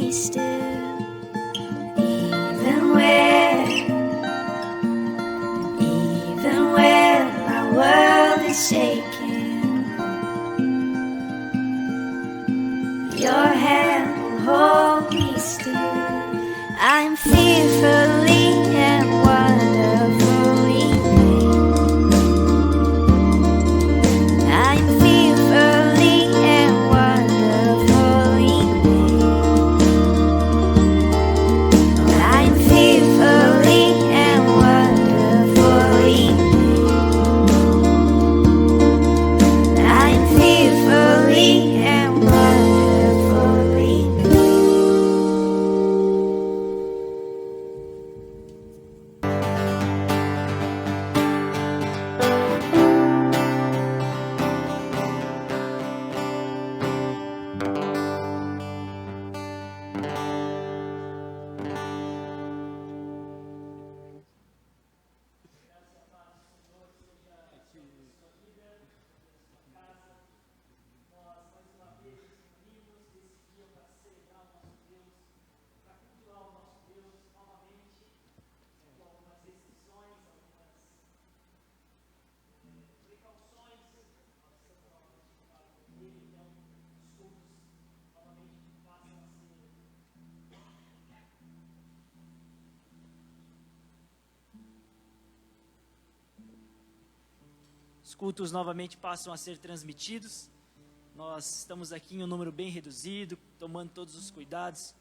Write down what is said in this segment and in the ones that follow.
me still, even when my world is shaking. Your hand will hold me still. I'm fearfully and wonderfully made. I'm fearfully and wonderfully made. I'm fearfully and wonderfully made. I'm fearfully and wonderfully made. Os cultos novamente passam a ser transmitidos. Nós estamos aqui em um número bem reduzido, tomando todos os cuidados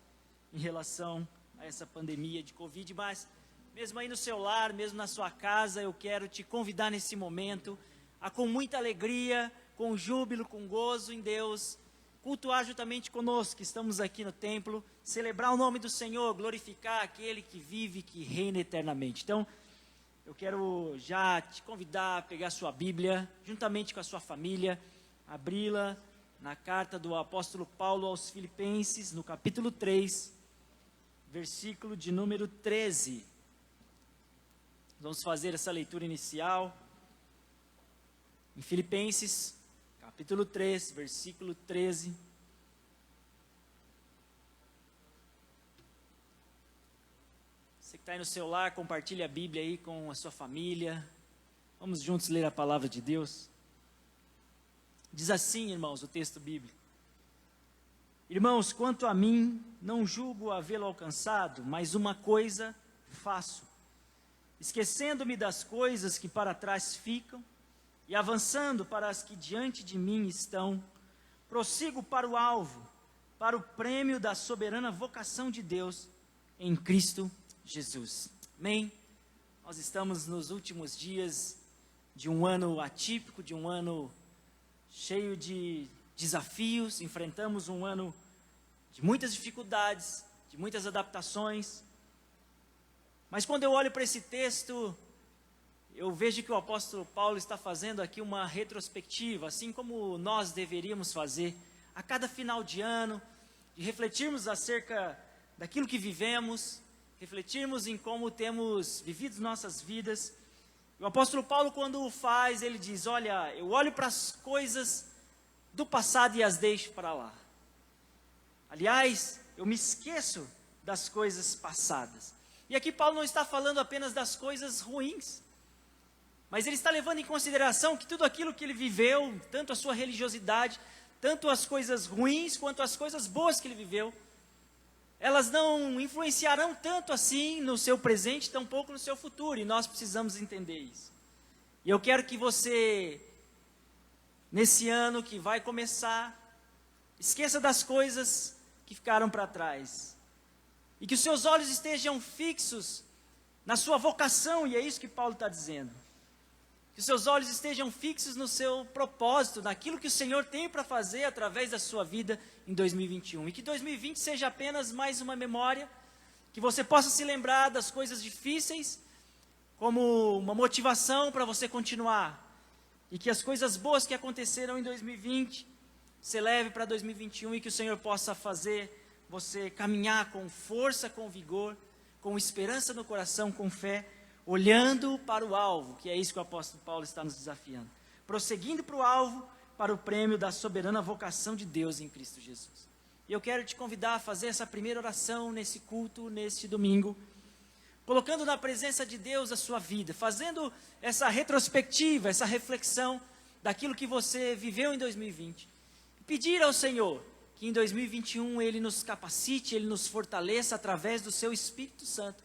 em relação a essa pandemia de Covid, mas mesmo aí no seu lar, mesmo na sua casa, eu quero te convidar nesse momento a, com muita alegria, com júbilo, com gozo em Deus, cultuar juntamente conosco, que estamos aqui no templo, celebrar o nome do Senhor, glorificar aquele que vive, que reina eternamente. Então, eu quero já te convidar a pegar a sua Bíblia, juntamente com a sua família, abri-la na carta do apóstolo Paulo aos Filipenses, no capítulo 3, versículo de número 13. Vamos fazer essa leitura inicial. Em Filipenses, capítulo 3, versículo 13. Você que está aí no seu lar, compartilhe a Bíblia aí com a sua família. Vamos juntos ler a palavra de Deus. Diz assim, irmãos, o texto bíblico. Irmãos, quanto a mim, não julgo havê-lo alcançado, mas uma coisa faço. Esquecendo-me das coisas que para trás ficam, e avançando para as que diante de mim estão, prossigo para o alvo, para o prêmio da soberana vocação de Deus em Cristo Jesus. Amém? Nós estamos nos últimos dias de um ano atípico, de um ano cheio de desafios. Enfrentamos um ano de muitas dificuldades, de muitas adaptações. Mas quando eu olho para esse texto, eu vejo que o apóstolo Paulo está fazendo aqui uma retrospectiva, assim como nós deveríamos fazer a cada final de ano, de refletirmos acerca daquilo que vivemos, refletirmos em como temos vivido nossas vidas. O apóstolo Paulo, quando o faz, ele diz, olha, eu olho para as coisas do passado e as deixo para lá. Aliás, eu me esqueço das coisas passadas. E aqui Paulo não está falando apenas das coisas ruins, mas ele está levando em consideração que tudo aquilo que ele viveu, tanto a sua religiosidade, tanto as coisas ruins quanto as coisas boas que ele viveu, elas não influenciarão tanto assim no seu presente, tampouco no seu futuro, e nós precisamos entender isso. E eu quero que você, nesse ano que vai começar, esqueça das coisas que ficaram para trás, e que os seus olhos estejam fixos na sua vocação, e é isso que Paulo está dizendo. Que os seus olhos estejam fixos no seu propósito, naquilo que o Senhor tem para fazer através da sua vida em 2021. E que 2020 seja apenas mais uma memória, que você possa se lembrar das coisas difíceis, como uma motivação para você continuar. E que as coisas boas que aconteceram em 2020, você leve para 2021 e que o Senhor possa fazer você caminhar com força, com vigor, com esperança no coração, com fé, olhando para o alvo, que é isso que o apóstolo Paulo está nos desafiando. Prosseguindo para o alvo, para o prêmio da soberana vocação de Deus em Cristo Jesus. E eu quero te convidar a fazer essa primeira oração nesse culto, neste domingo, colocando na presença de Deus a sua vida, fazendo essa retrospectiva, essa reflexão daquilo que você viveu em 2020. Pedir ao Senhor que em 2021 Ele nos capacite, Ele nos fortaleça através do seu Espírito Santo,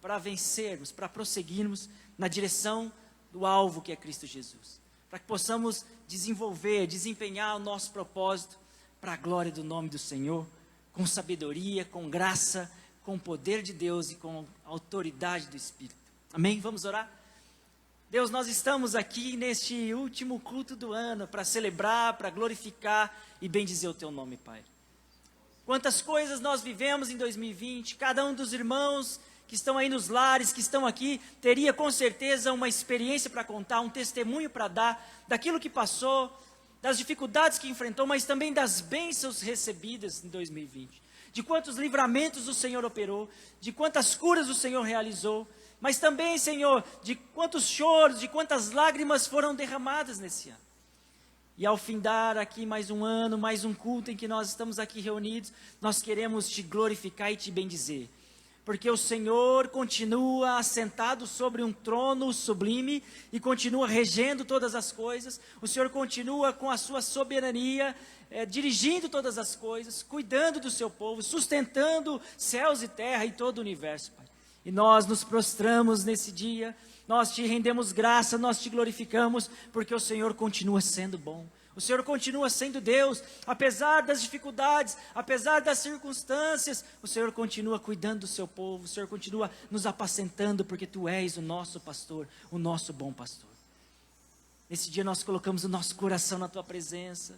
para vencermos, para prosseguirmos na direção do alvo que é Cristo Jesus. Para que possamos desenvolver, desempenhar o nosso propósito para a glória do nome do Senhor, com sabedoria, com graça, com o poder de Deus e com a autoridade do Espírito. Amém? Vamos orar? Deus, nós estamos aqui neste último culto do ano para celebrar, para glorificar e bendizer o Teu nome, Pai. Quantas coisas nós vivemos em 2020, cada um dos irmãos que estão aí nos lares, que estão aqui, teria com certeza uma experiência para contar, um testemunho para dar, daquilo que passou, das dificuldades que enfrentou, mas também das bênçãos recebidas em 2020. De quantos livramentos o Senhor operou, de quantas curas o Senhor realizou, mas também, Senhor, de quantos choros, de quantas lágrimas foram derramadas nesse ano. E ao findar aqui mais um ano, mais um culto em que nós estamos aqui reunidos, nós queremos te glorificar e te bendizer. Porque o Senhor continua assentado sobre um trono sublime e continua regendo todas as coisas. O Senhor continua com a sua soberania, dirigindo todas as coisas, cuidando do seu povo, sustentando céus e terra e todo o universo, Pai. E nós nos prostramos nesse dia, nós te rendemos graça, nós te glorificamos, porque o Senhor continua sendo bom. O Senhor continua sendo Deus, apesar das dificuldades, apesar das circunstâncias, o Senhor continua cuidando do seu povo, o Senhor continua nos apacentando, porque Tu és o nosso pastor, o nosso bom pastor. Nesse dia nós colocamos o nosso coração na Tua presença,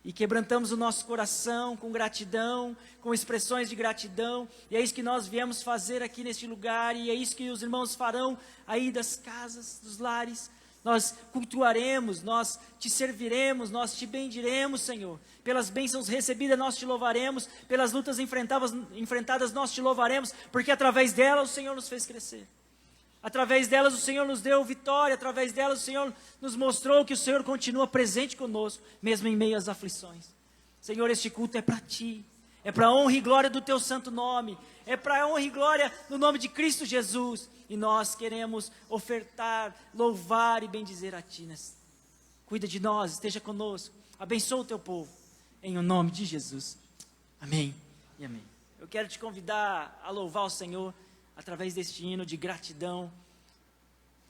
e quebrantamos o nosso coração com gratidão, com expressões de gratidão, e é isso que nós viemos fazer aqui neste lugar, e é isso que os irmãos farão aí das casas, dos lares. Nós cultuaremos, nós te serviremos, nós te bendiremos, Senhor. Pelas bênçãos recebidas nós te louvaremos, pelas lutas enfrentadas nós te louvaremos, porque através delas o Senhor nos fez crescer. Através delas o Senhor nos deu vitória, através delas o Senhor nos mostrou que o Senhor continua presente conosco, mesmo em meio às aflições. Senhor, este culto é para Ti, é para a honra e glória do Teu santo nome, é para a honra e glória do nome de Cristo Jesus, e nós queremos ofertar, louvar e bendizer a Ti. Cuida de nós, esteja conosco, abençoa o Teu povo, em o nome de Jesus. Amém e amém. Eu quero te convidar a louvar o Senhor através deste hino de gratidão.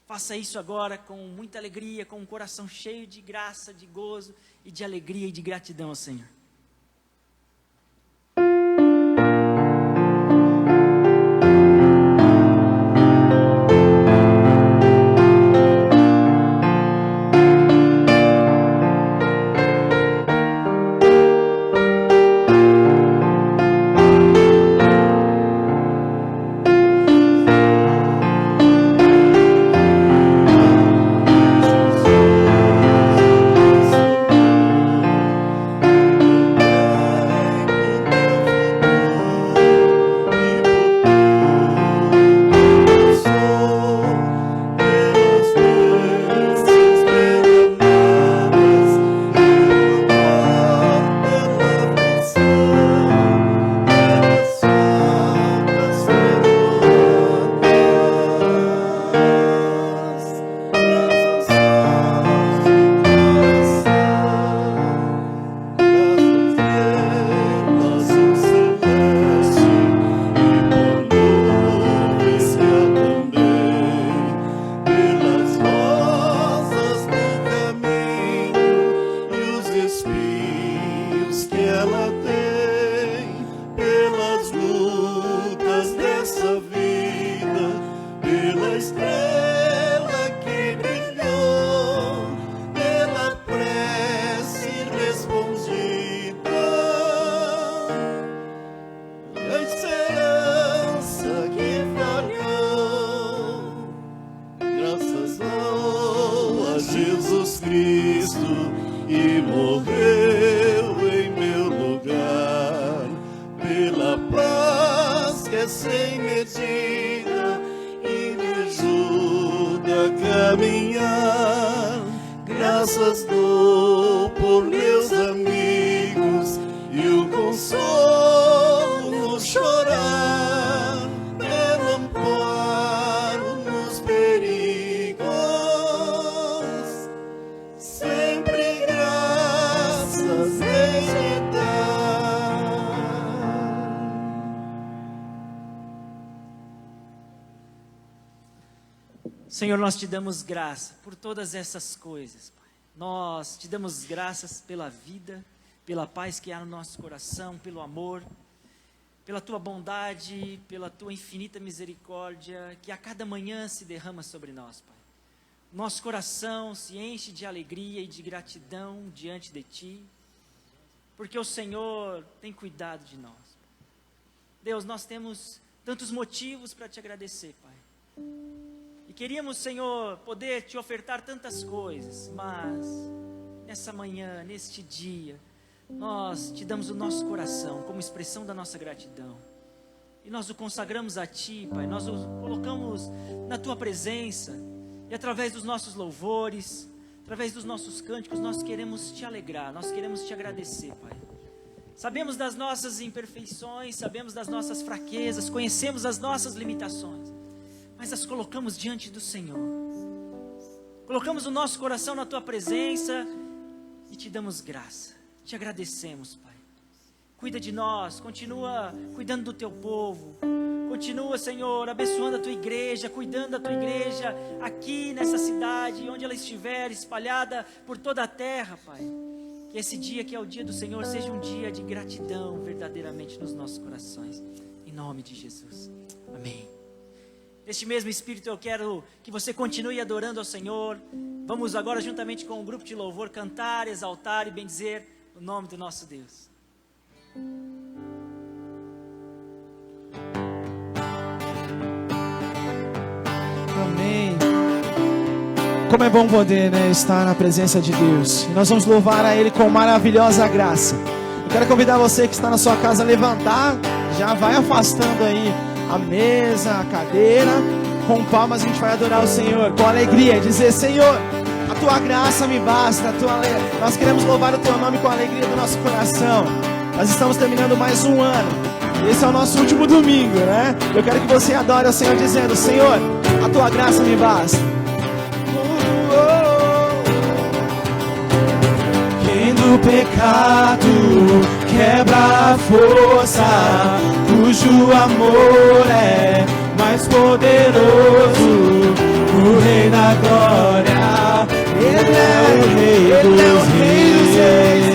Faça isso agora com muita alegria, com um coração cheio de graça, de gozo e de alegria e de gratidão ao Senhor. Graças dou por meus amigos e o consolo no chorar, belo amparo nos perigos, sempre graças Ele dá. Senhor, nós te damos graça por todas essas coisas, Pai. Nós te damos graças pela vida, pela paz que há no nosso coração, pelo amor, pela tua bondade, pela tua infinita misericórdia, que a cada manhã se derrama sobre nós, Pai. Nosso coração se enche de alegria e de gratidão diante de ti, porque o Senhor tem cuidado de nós. Deus, nós temos tantos motivos para te agradecer, Pai. E queríamos, Senhor, poder te ofertar tantas coisas, mas nessa manhã, neste dia, nós te damos o nosso coração como expressão da nossa gratidão. E nós o consagramos a ti, Pai, nós o colocamos na tua presença. E através dos nossos louvores, através dos nossos cânticos, nós queremos te alegrar, nós queremos te agradecer, Pai. Sabemos das nossas imperfeições, sabemos das nossas fraquezas, conhecemos as nossas limitações, mas as colocamos diante do Senhor. Colocamos o nosso coração na tua presença e te damos graça. Te agradecemos, Pai. Cuida de nós, continua cuidando do teu povo. Continua, Senhor, abençoando a tua igreja, cuidando da tua igreja aqui nessa cidade, onde ela estiver, espalhada por toda a terra, Pai. Que esse dia que é o dia do Senhor seja um dia de gratidão verdadeiramente nos nossos corações. Em nome de Jesus. Amém. Neste mesmo espírito eu quero que você continue adorando ao Senhor. Vamos agora juntamente com o grupo de louvor cantar, exaltar e bendizer o nome do nosso Deus. Amém. Como é bom poder, né, estar na presença de Deus. E nós vamos louvar a Ele com maravilhosa graça. Eu quero convidar você que está na sua casa a levantar. Já vai afastando aí a mesa, a cadeira. Com palmas a gente vai adorar o Senhor com alegria. Dizer: Senhor, a tua graça me basta. Nós queremos louvar o teu nome com a alegria do nosso coração. Nós estamos terminando mais um ano. Esse é o nosso último domingo, né? Eu quero que você adore ao Senhor dizendo: Senhor, a tua graça me basta. Quem do pecado quebra a força, cujo amor é mais poderoso, o Rei da Glória. Ele é o Rei dos Reis.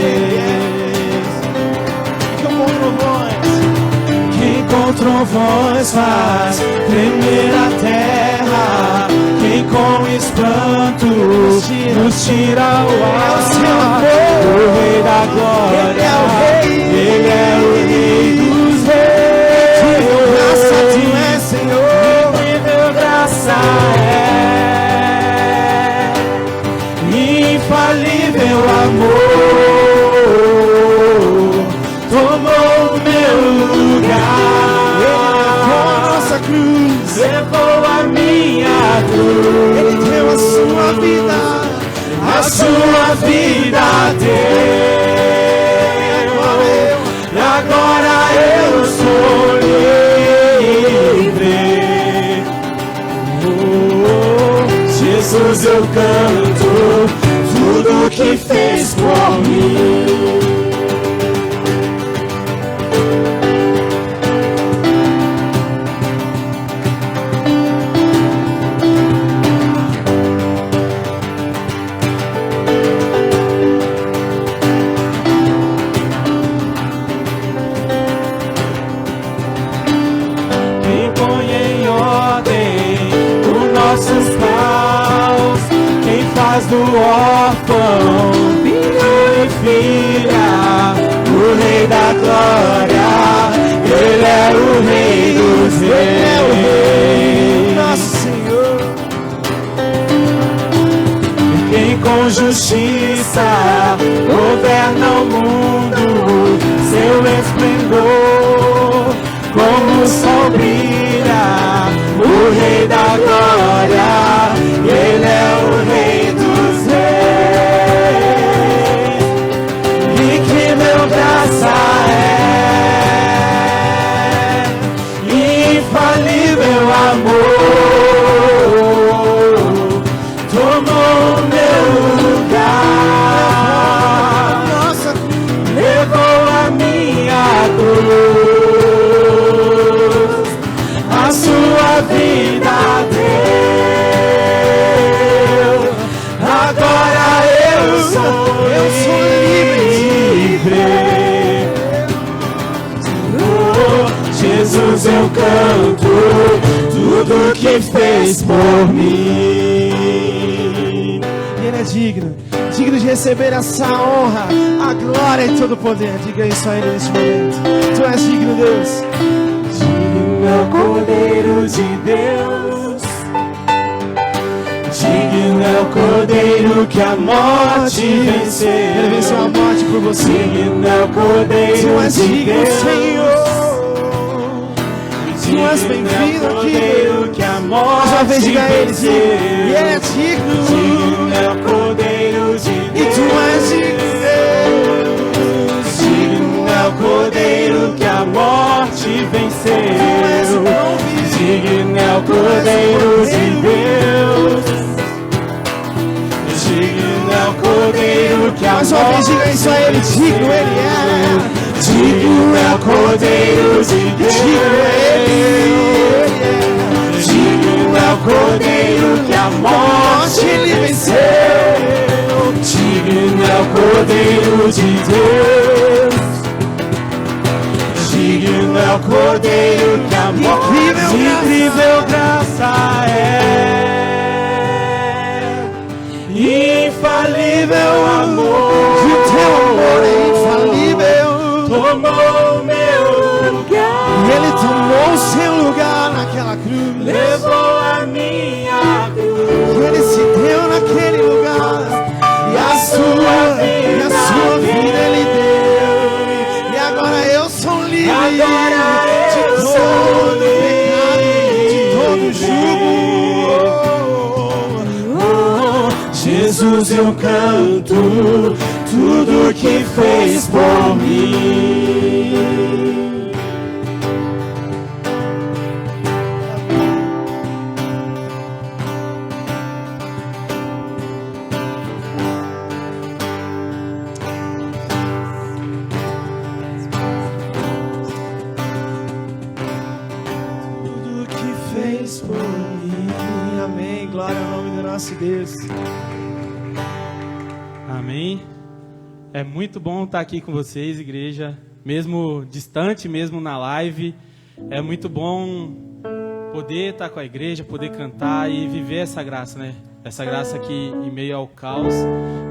Quem com trovões faz tremer a terra, quem com espanto nos tira o ar. O Rei da Glória, Ele é o Rei dos Reis. Que graça tu és, Senhor, que teu graça é infalível amor, tomou o meu lugar. Ele levou a nossa cruz, levou a minha cruz. Ele deu a sua vida, a sua vida deu. E agora eu sou livre. Jesus, eu canto tudo que fez por mim. Quem põe em ordem os nossos caos, quem faz do órfão filho e filha, o Rei da Glória. Ele é o Rei dos Reis, nosso Senhor. E quem com justiça governa o mundo, seu esplendor como o sol brilha, o Rei da Glória. Ele é o Rei dos Reis. E que meu graça é Jesus, eu canto tudo que fez por mim. Ele é digno de receber essa honra, a glória e todo o poder. Diga isso a Ele neste momento. Tu és digno, Deus. Digno é o Cordeiro de Deus. Digno é o Cordeiro que a morte venceu. Ele venceu a morte por você. Digno é o Cordeiro Tu és de digno, Deus. Senhor. Tu és bem-vindo aqui. Que a Mais uma vez morte diga a Ele, venceu. e Ele é digno. Digno é o Cordeiro de E Deus. Tu és digno, Deus. Digno é o Cordeiro que a morte venceu. Digno é o Cordeiro de Deus. Digno é o Cordeiro que a Mais uma vez morte diga isso a Ele. Digno Ele é. Digno é o Cordeiro de Deus. Digno é o Cordeiro que a morte Ele venceu. Digno é o Cordeiro de Deus. Digno é o Cordeiro que a morte incrível graça é. Infalível amor. E o teu amor é infalível. Tomou meu lugar. E Ele tomou o seu lugar naquela cruz. Levou a minha cruz. E Ele se deu naquele lugar. E a sua vida Ele deu. E agora eu sou livre Agora de eu sou todo pecado, de todo jugo. Jesus, eu canto tudo que fez por mim. Tudo que fez por mim. Amém. Glória ao nome do nosso Deus. Amém. É muito bom estar aqui com vocês, igreja, mesmo distante, mesmo na live. É muito bom poder estar com a igreja, poder cantar e viver essa graça, né? Essa graça que em meio ao caos,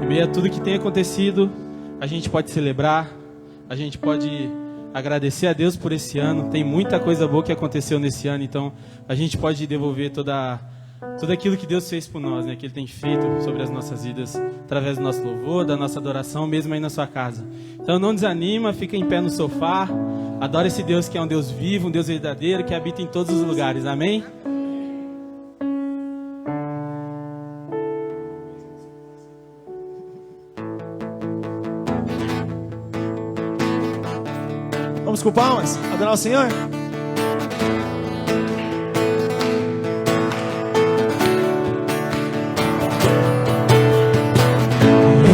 em meio a tudo que tem acontecido, a gente pode celebrar, a gente pode agradecer a Deus por esse ano. Tem muita coisa boa que aconteceu nesse ano, então a gente pode devolver tudo aquilo que Deus fez por nós, né? Que Ele tem feito sobre as nossas vidas, através do nosso louvor, da nossa adoração, mesmo aí na sua casa. Então não desanima, fica em pé no sofá, adora esse Deus que é um Deus vivo, um Deus verdadeiro, que habita em todos os lugares, amém? Vamos com palmas? Adorar o Senhor?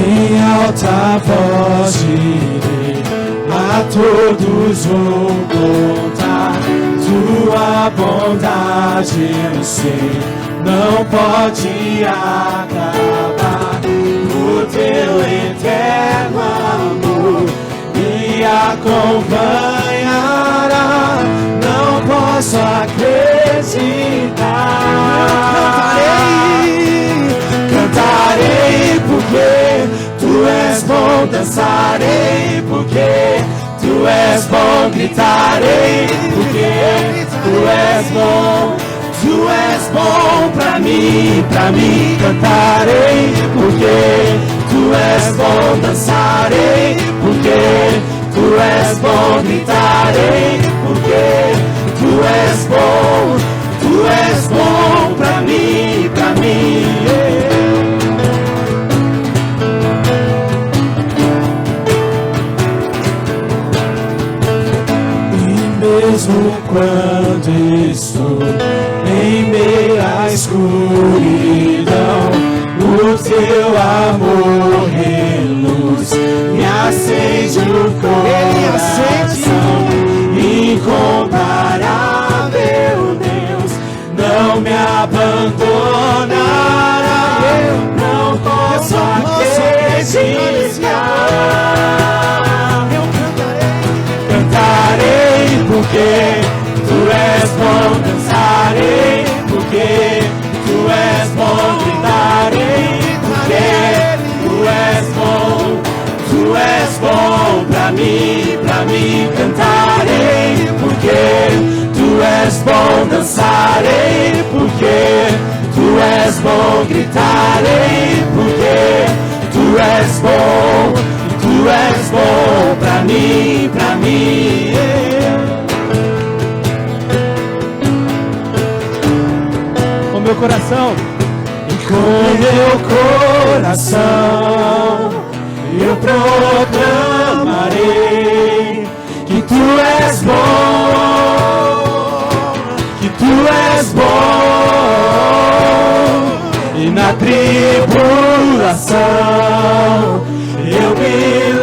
Em alta voz direi, a todos vou contar tua bondade, eu sei, não pode acabar. O teu eterno amor me acompanhará, não posso acreditar. Cantarei porque tu és bom, dançarei porque tu és bom, gritarei porque tu és bom. Tu és bom pra mim, cantarei porque tu és bom, dançarei porque tu és bom, gritarei porque tu és bom pra mim, E mesmo quando estou em meio à escuridão, o teu amor reluz me acende o coração. Incomparável Deus, não me abandonará. Eu não posso acreditar. Eu cantarei porque Tu és bom, dançarei, porque Tu és bom, gritarei, porque Tu és bom pra mim cantarei, porque Tu és bom, dançarei, porque Tu és bom, gritarei, porque Tu és bom pra mim, Com meu coração, E com meu coração eu proclamarei que Tu és bom, que Tu és bom. E na tribulação eu me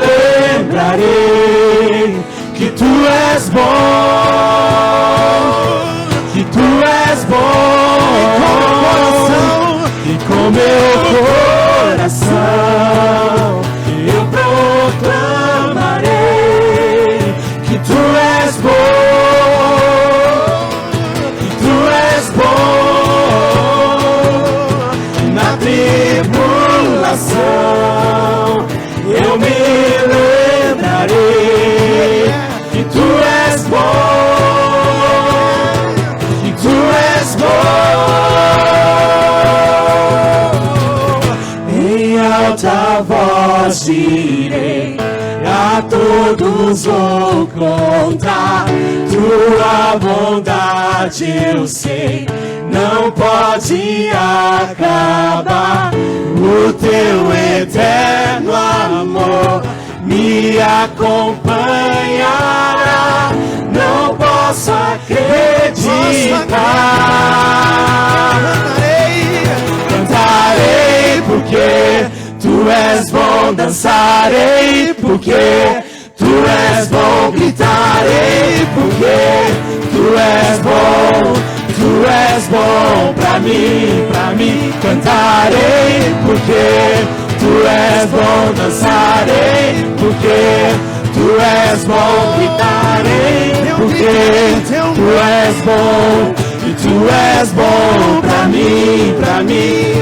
lembrarei que Tu és bom, que Tu és bom. E com meu coração eu proclamarei que Tu és bom, que Tu és bom. E na tribulação eu me lembrarei que Tu és bom, que Tu és bom. Em alta voz direi, a todos vou contar, Tua bondade eu sei, não pode acabar. O Teu eterno amor me acompanhará, não posso acreditar. Cantarei porque Tu és bom, dançarei porque Tu és bom, gritarei porque Tu és bom pra mim, cantarei porque Tu és bom, dançarei porque Tu és bom, gritarei porque Tu és bom, e Tu és bom pra mim,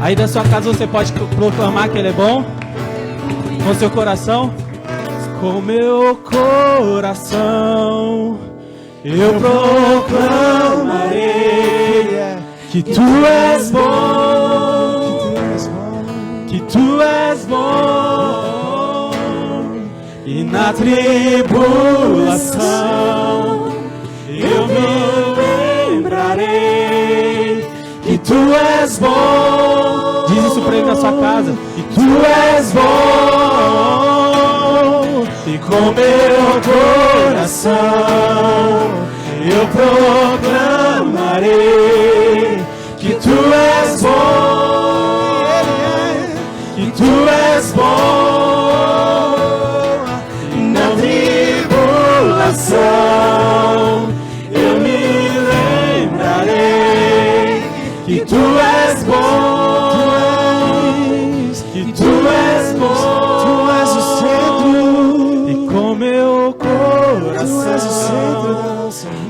aí da sua casa você pode proclamar que Ele é bom, com seu coração. Com meu coração eu proclamarei que Tu és bom, que Tu és bom. E na tribulação eu me lembrarei que Tu és bom. Diz isso pra ele na sua casa. E Tu és bom. E com meu coração eu proclamarei que Tu és bom, que Tu és bom. E na tribulação eu me lembrarei que Tu és bom, que Tu és bom. Tu és o centro. E com meu coração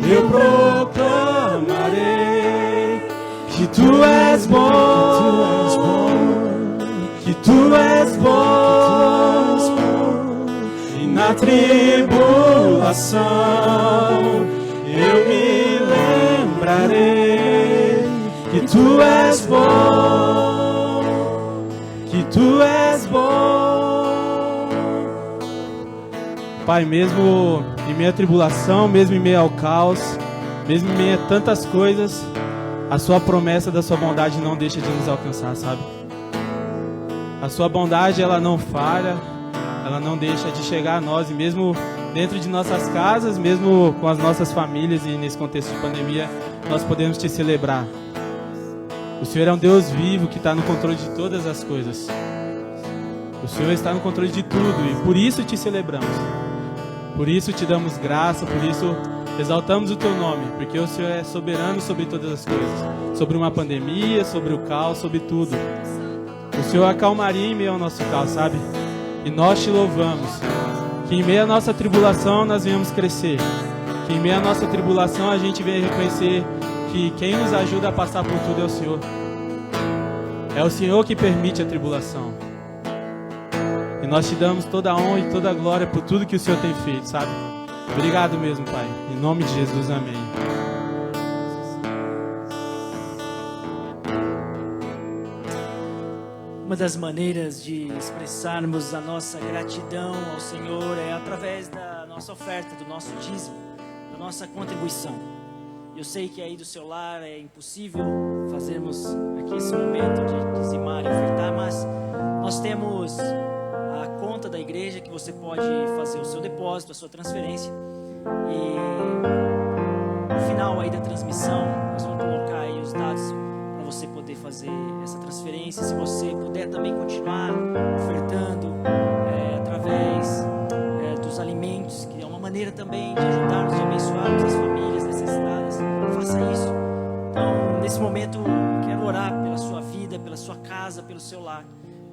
eu proclamarei que Tu és bom, que Tu és bom. E na tribulação eu me lembrarei que Tu és bom, que Tu és bom. Pai, mesmo em meio à tribulação, mesmo em meio ao caos, mesmo em meio a tantas coisas, a Sua promessa da Sua bondade não deixa de nos alcançar, sabe? A Sua bondade, ela não falha, ela não deixa de chegar a nós, e mesmo dentro de nossas casas, mesmo com as nossas famílias e nesse contexto de pandemia, nós podemos Te celebrar. O Senhor é um Deus vivo que está no controle de todas as coisas. O Senhor está no controle de tudo e por isso Te celebramos. Por isso Te damos graça, por isso Exaltamos o Teu nome, porque o Senhor é soberano sobre todas as coisas. Sobre uma pandemia, sobre o caos, sobre tudo. O Senhor acalmaria em meio ao nosso caos, sabe? E nós Te louvamos. Que em meio à nossa tribulação nós venhamos crescer. Que em meio à nossa tribulação a gente venha reconhecer que quem nos ajuda a passar por tudo é o Senhor. É o Senhor que permite a tribulação. E nós Te damos toda a honra e toda a glória por tudo que o Senhor tem feito, sabe? Obrigado mesmo, Pai. Em nome de Jesus, amém. Uma das maneiras de expressarmos a nossa gratidão ao Senhor é através da nossa oferta, do nosso dízimo, da nossa contribuição. Eu sei que aí do seu lar é impossível fazermos aqui esse momento de dizimar e ofertar, mas nós temos a conta da igreja que você pode fazer o seu depósito, a sua transferência, e no final aí da transmissão nós vamos colocar aí os dados para você poder fazer essa transferência. Se você puder também continuar ofertando através dos alimentos, que é uma maneira também de ajudarmos e abençoarmos as famílias necessitadas, faça isso. Então, nesse momento, quero orar pela sua vida, pela sua casa, pelo seu lar,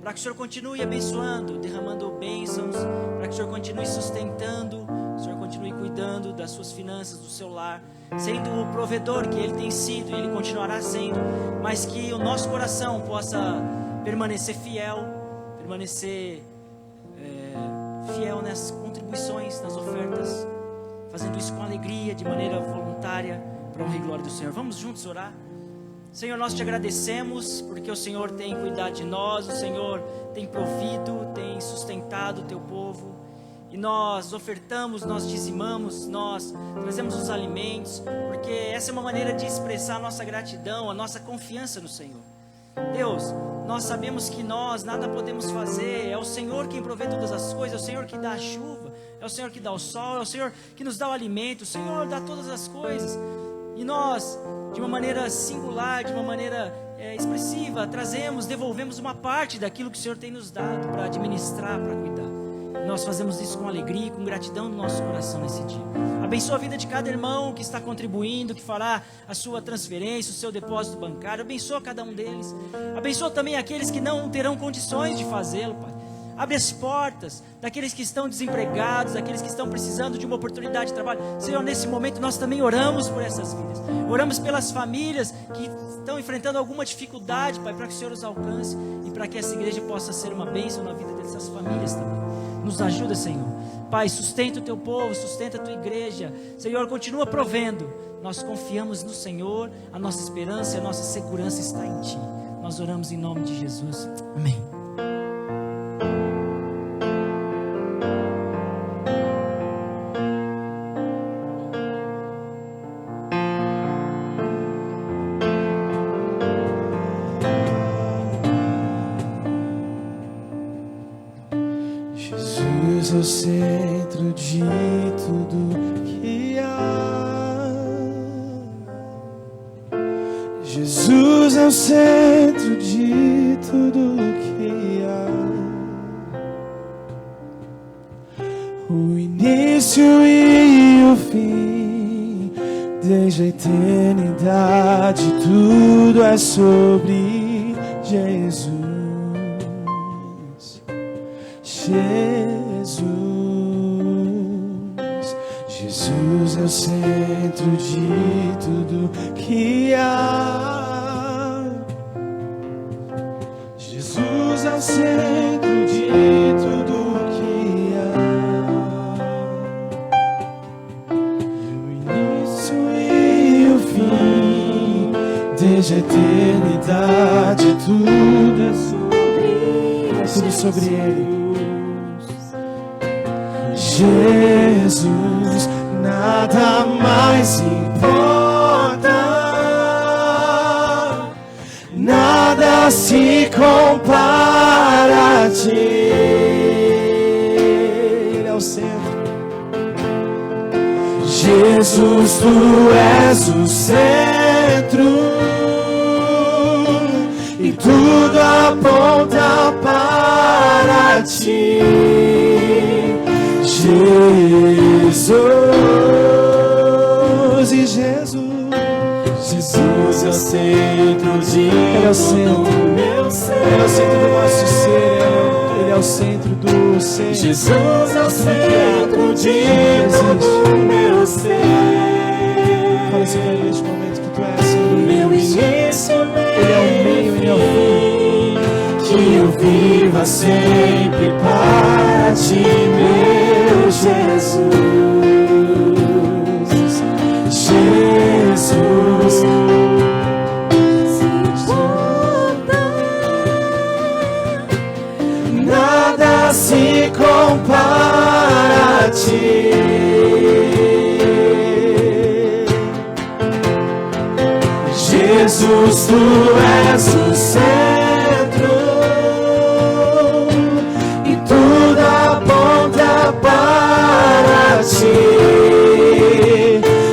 para que o Senhor continue abençoando, derramando bênçãos, para que o Senhor continue sustentando, o Senhor continue cuidando das suas finanças, do seu lar, sendo o provedor que Ele tem sido e Ele continuará sendo, mas que o nosso coração possa permanecer fiel nas contribuições, nas ofertas, fazendo isso com alegria, de maneira voluntária, para a honra e glória do Senhor. Vamos juntos orar? Senhor, nós Te agradecemos porque o Senhor tem cuidado de nós, o Senhor tem provido, tem sustentado o Teu povo. E nós ofertamos, nós dizimamos, nós trazemos os alimentos, porque essa é uma maneira de expressar a nossa gratidão, a nossa confiança no Senhor. Deus, nós sabemos que nós nada podemos fazer, é o Senhor quem provê todas as coisas, é o Senhor que dá a chuva, é o Senhor que dá o sol, é o Senhor que nos dá o alimento, o Senhor dá todas as coisas. E nós, de uma maneira singular, de uma maneira expressiva, devolvemos uma parte daquilo que o Senhor tem nos dado para administrar, para cuidar. Nós fazemos isso com alegria e com gratidão no nosso coração nesse dia. Abençoa a vida de cada irmão que está contribuindo, que fará a sua transferência, o seu depósito bancário. Abençoa cada um deles. Abençoa também aqueles que não terão condições de fazê-lo, Pai. Abre as portas daqueles que estão desempregados, daqueles que estão precisando de uma oportunidade de trabalho. Senhor, nesse momento nós também oramos por essas vidas. Oramos pelas famílias que estão enfrentando alguma dificuldade, Pai, para que o Senhor os alcance e para que essa igreja possa ser uma bênção na vida dessas famílias também. Nos ajuda, Senhor. Pai, sustenta o Teu povo, sustenta a Tua igreja. Senhor, continua provendo. Nós confiamos no Senhor, a nossa esperança e a nossa segurança está em Ti. Nós oramos em nome de Jesus. Amém. Jesus é o centro de tudo que há. Jesus é o centro de tudo que há. O início e o fim, desde a eternidade, tudo é sobre Jesus. Jesus é o centro de tudo que há. Jesus é o centro de tudo que há. O início e o fim, desde a eternidade, tudo é sobre Ele. Jesus, nada mais importa, nada se compara a Ti. Ele é o centro. Jesus, Tu és o centro e tudo aponta para Ti. Jesus, é o centro de Ele é o centro. todo o meu ser. Ele é o centro do nosso ser. Ele é o centro do ser. Jesus é o centro de todo o meu ser. Fala assim pra ele neste momento que tu és, Senhor. Meu início, Ele é o meio, Ele é o fim. que eu viva sempre para ti, meu Jesus. Jesus, nada se compara a ti. Jesus, tu és o centro e tudo aponta para ti.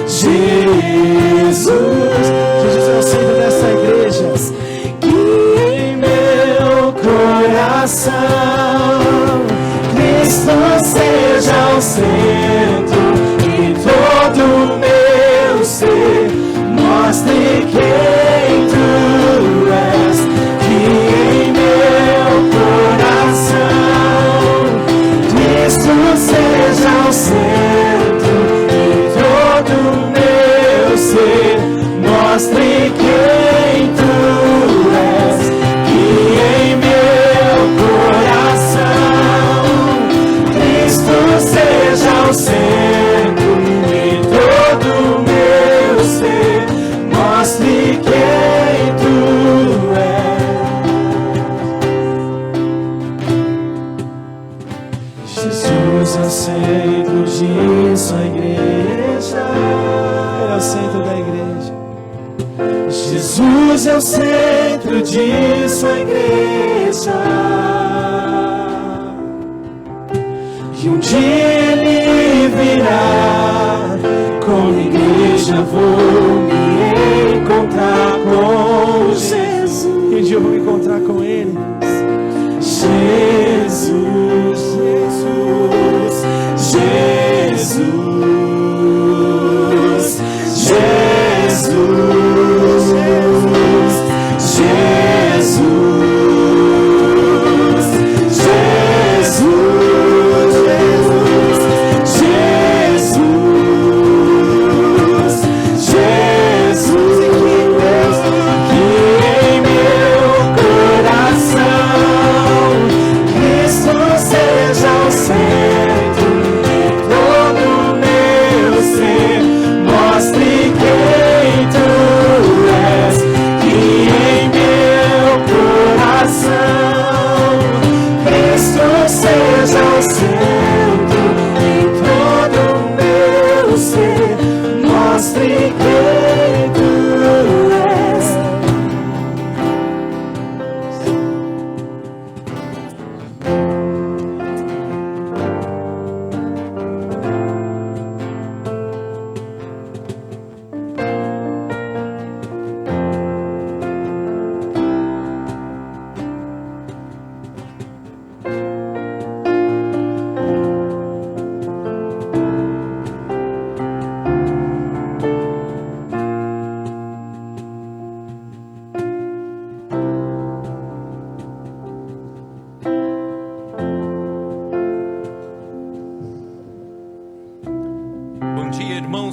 Jesus é o centro dessa igreja. Que em meu coração Cristo seja o centro e todo o meu ser mostre quem tu és. Que em meu coração Cristo seja o centro e todo o meu ser mostre quem tu és. Que em meu coração Cristo seja o centro e todo o meu ser mostre quem tu és. Jesus é o centro de sua igreja. Ele é o centro da igreja. Jesus é o centro de sua igreja. E um dia ele virá, com a igreja vou me encontrar com Jesus. E um dia eu vou me encontrar com Ele. Jesus, Jesus, Jesus,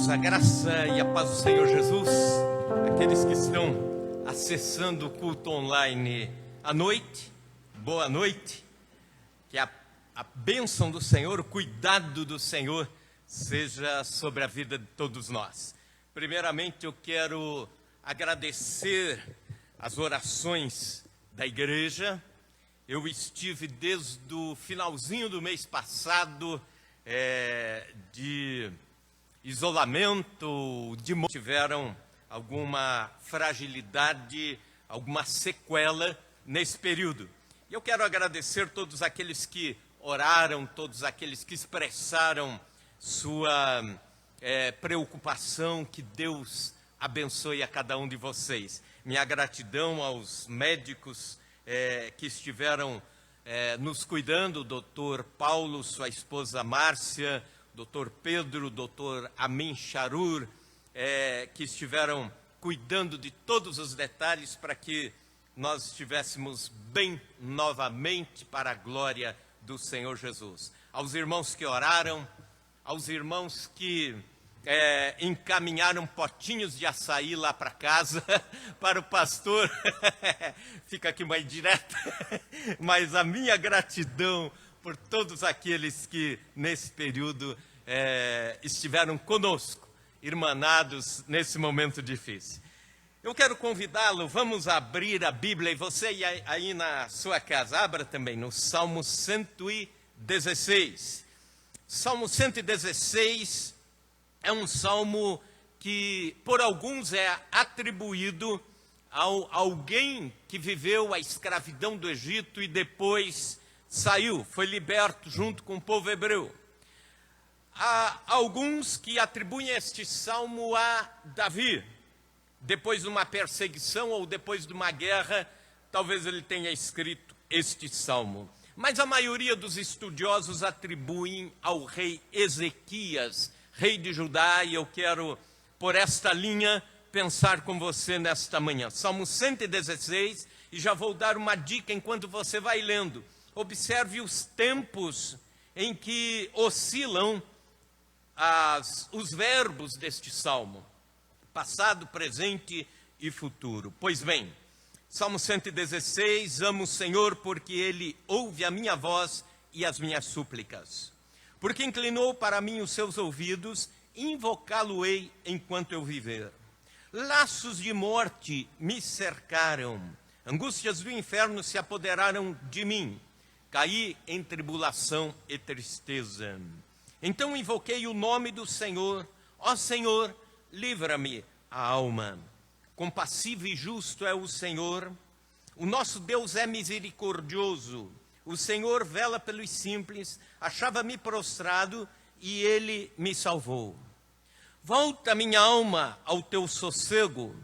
A graça e a paz do Senhor Jesus, aqueles que estão acessando o culto online à noite, boa noite, que a bênção do Senhor, o cuidado do Senhor seja sobre a vida de todos nós. Primeiramente eu quero agradecer as orações da igreja. Eu estive desde o finalzinho do mês passado de isolamento, tiveram alguma fragilidade, alguma sequela nesse período. E eu quero agradecer todos aqueles que oraram, todos aqueles que expressaram sua preocupação. Que Deus abençoe a cada um de vocês. Minha gratidão aos médicos que estiveram nos cuidando, o doutor Paulo, sua esposa Márcia, doutor Pedro, doutor Amin Charur, que estiveram cuidando de todos os detalhes para que nós estivéssemos bem novamente para a glória do Senhor Jesus. Aos irmãos que oraram, aos irmãos que encaminharam potinhos de açaí lá para casa, para o pastor, fica aqui uma indireta, mas a minha gratidão por todos aqueles que nesse período estiveram conosco, irmanados nesse momento difícil. Eu quero convidá-lo, vamos abrir a Bíblia, e você aí na sua casa, abra também no Salmo 116. Salmo 116 é um salmo que por alguns é atribuído a alguém que viveu a escravidão do Egito e depois saiu, foi liberto junto com o povo hebreu. Há alguns que atribuem este salmo a Davi. Depois de uma perseguição ou depois de uma guerra, talvez ele tenha escrito este salmo. Mas a maioria dos estudiosos atribuem ao rei Ezequias, rei de Judá, e eu quero, por esta linha, pensar com você nesta manhã. Salmo 116, e já vou dar uma dica enquanto você vai lendo. Observe os tempos em que oscilam os verbos deste salmo. Passado, presente e futuro. Pois bem, Salmo 116, amo o Senhor porque Ele ouve a minha voz e as minhas súplicas. Porque inclinou para mim os seus ouvidos, invocá-lo-ei enquanto eu viver. Laços de morte me cercaram, angústias do inferno se apoderaram de mim. Caí em tribulação e tristeza. Então invoquei o nome do Senhor. Ó Senhor, livra-me a alma. Compassivo e justo é o Senhor. O nosso Deus é misericordioso. O Senhor vela pelos simples. Achava-me prostrado e Ele me salvou. Volta, minha alma, ao teu sossego,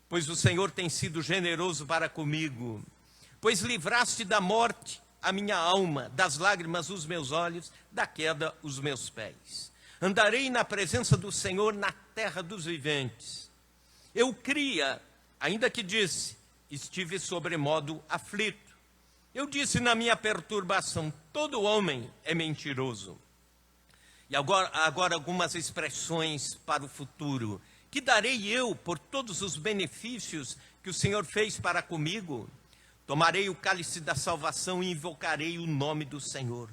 pois o Senhor tem sido generoso para comigo. Pois livraste da morte a minha alma, das lágrimas os meus olhos, da queda os meus pés. Andarei na presença do Senhor na terra dos viventes. Eu cria, ainda que disse, estive sobremodo aflito. Eu disse na minha perturbação, todo homem é mentiroso. E agora algumas expressões para o futuro. Que darei eu por todos os benefícios que o Senhor fez para comigo? Tomarei o cálice da salvação e invocarei o nome do Senhor.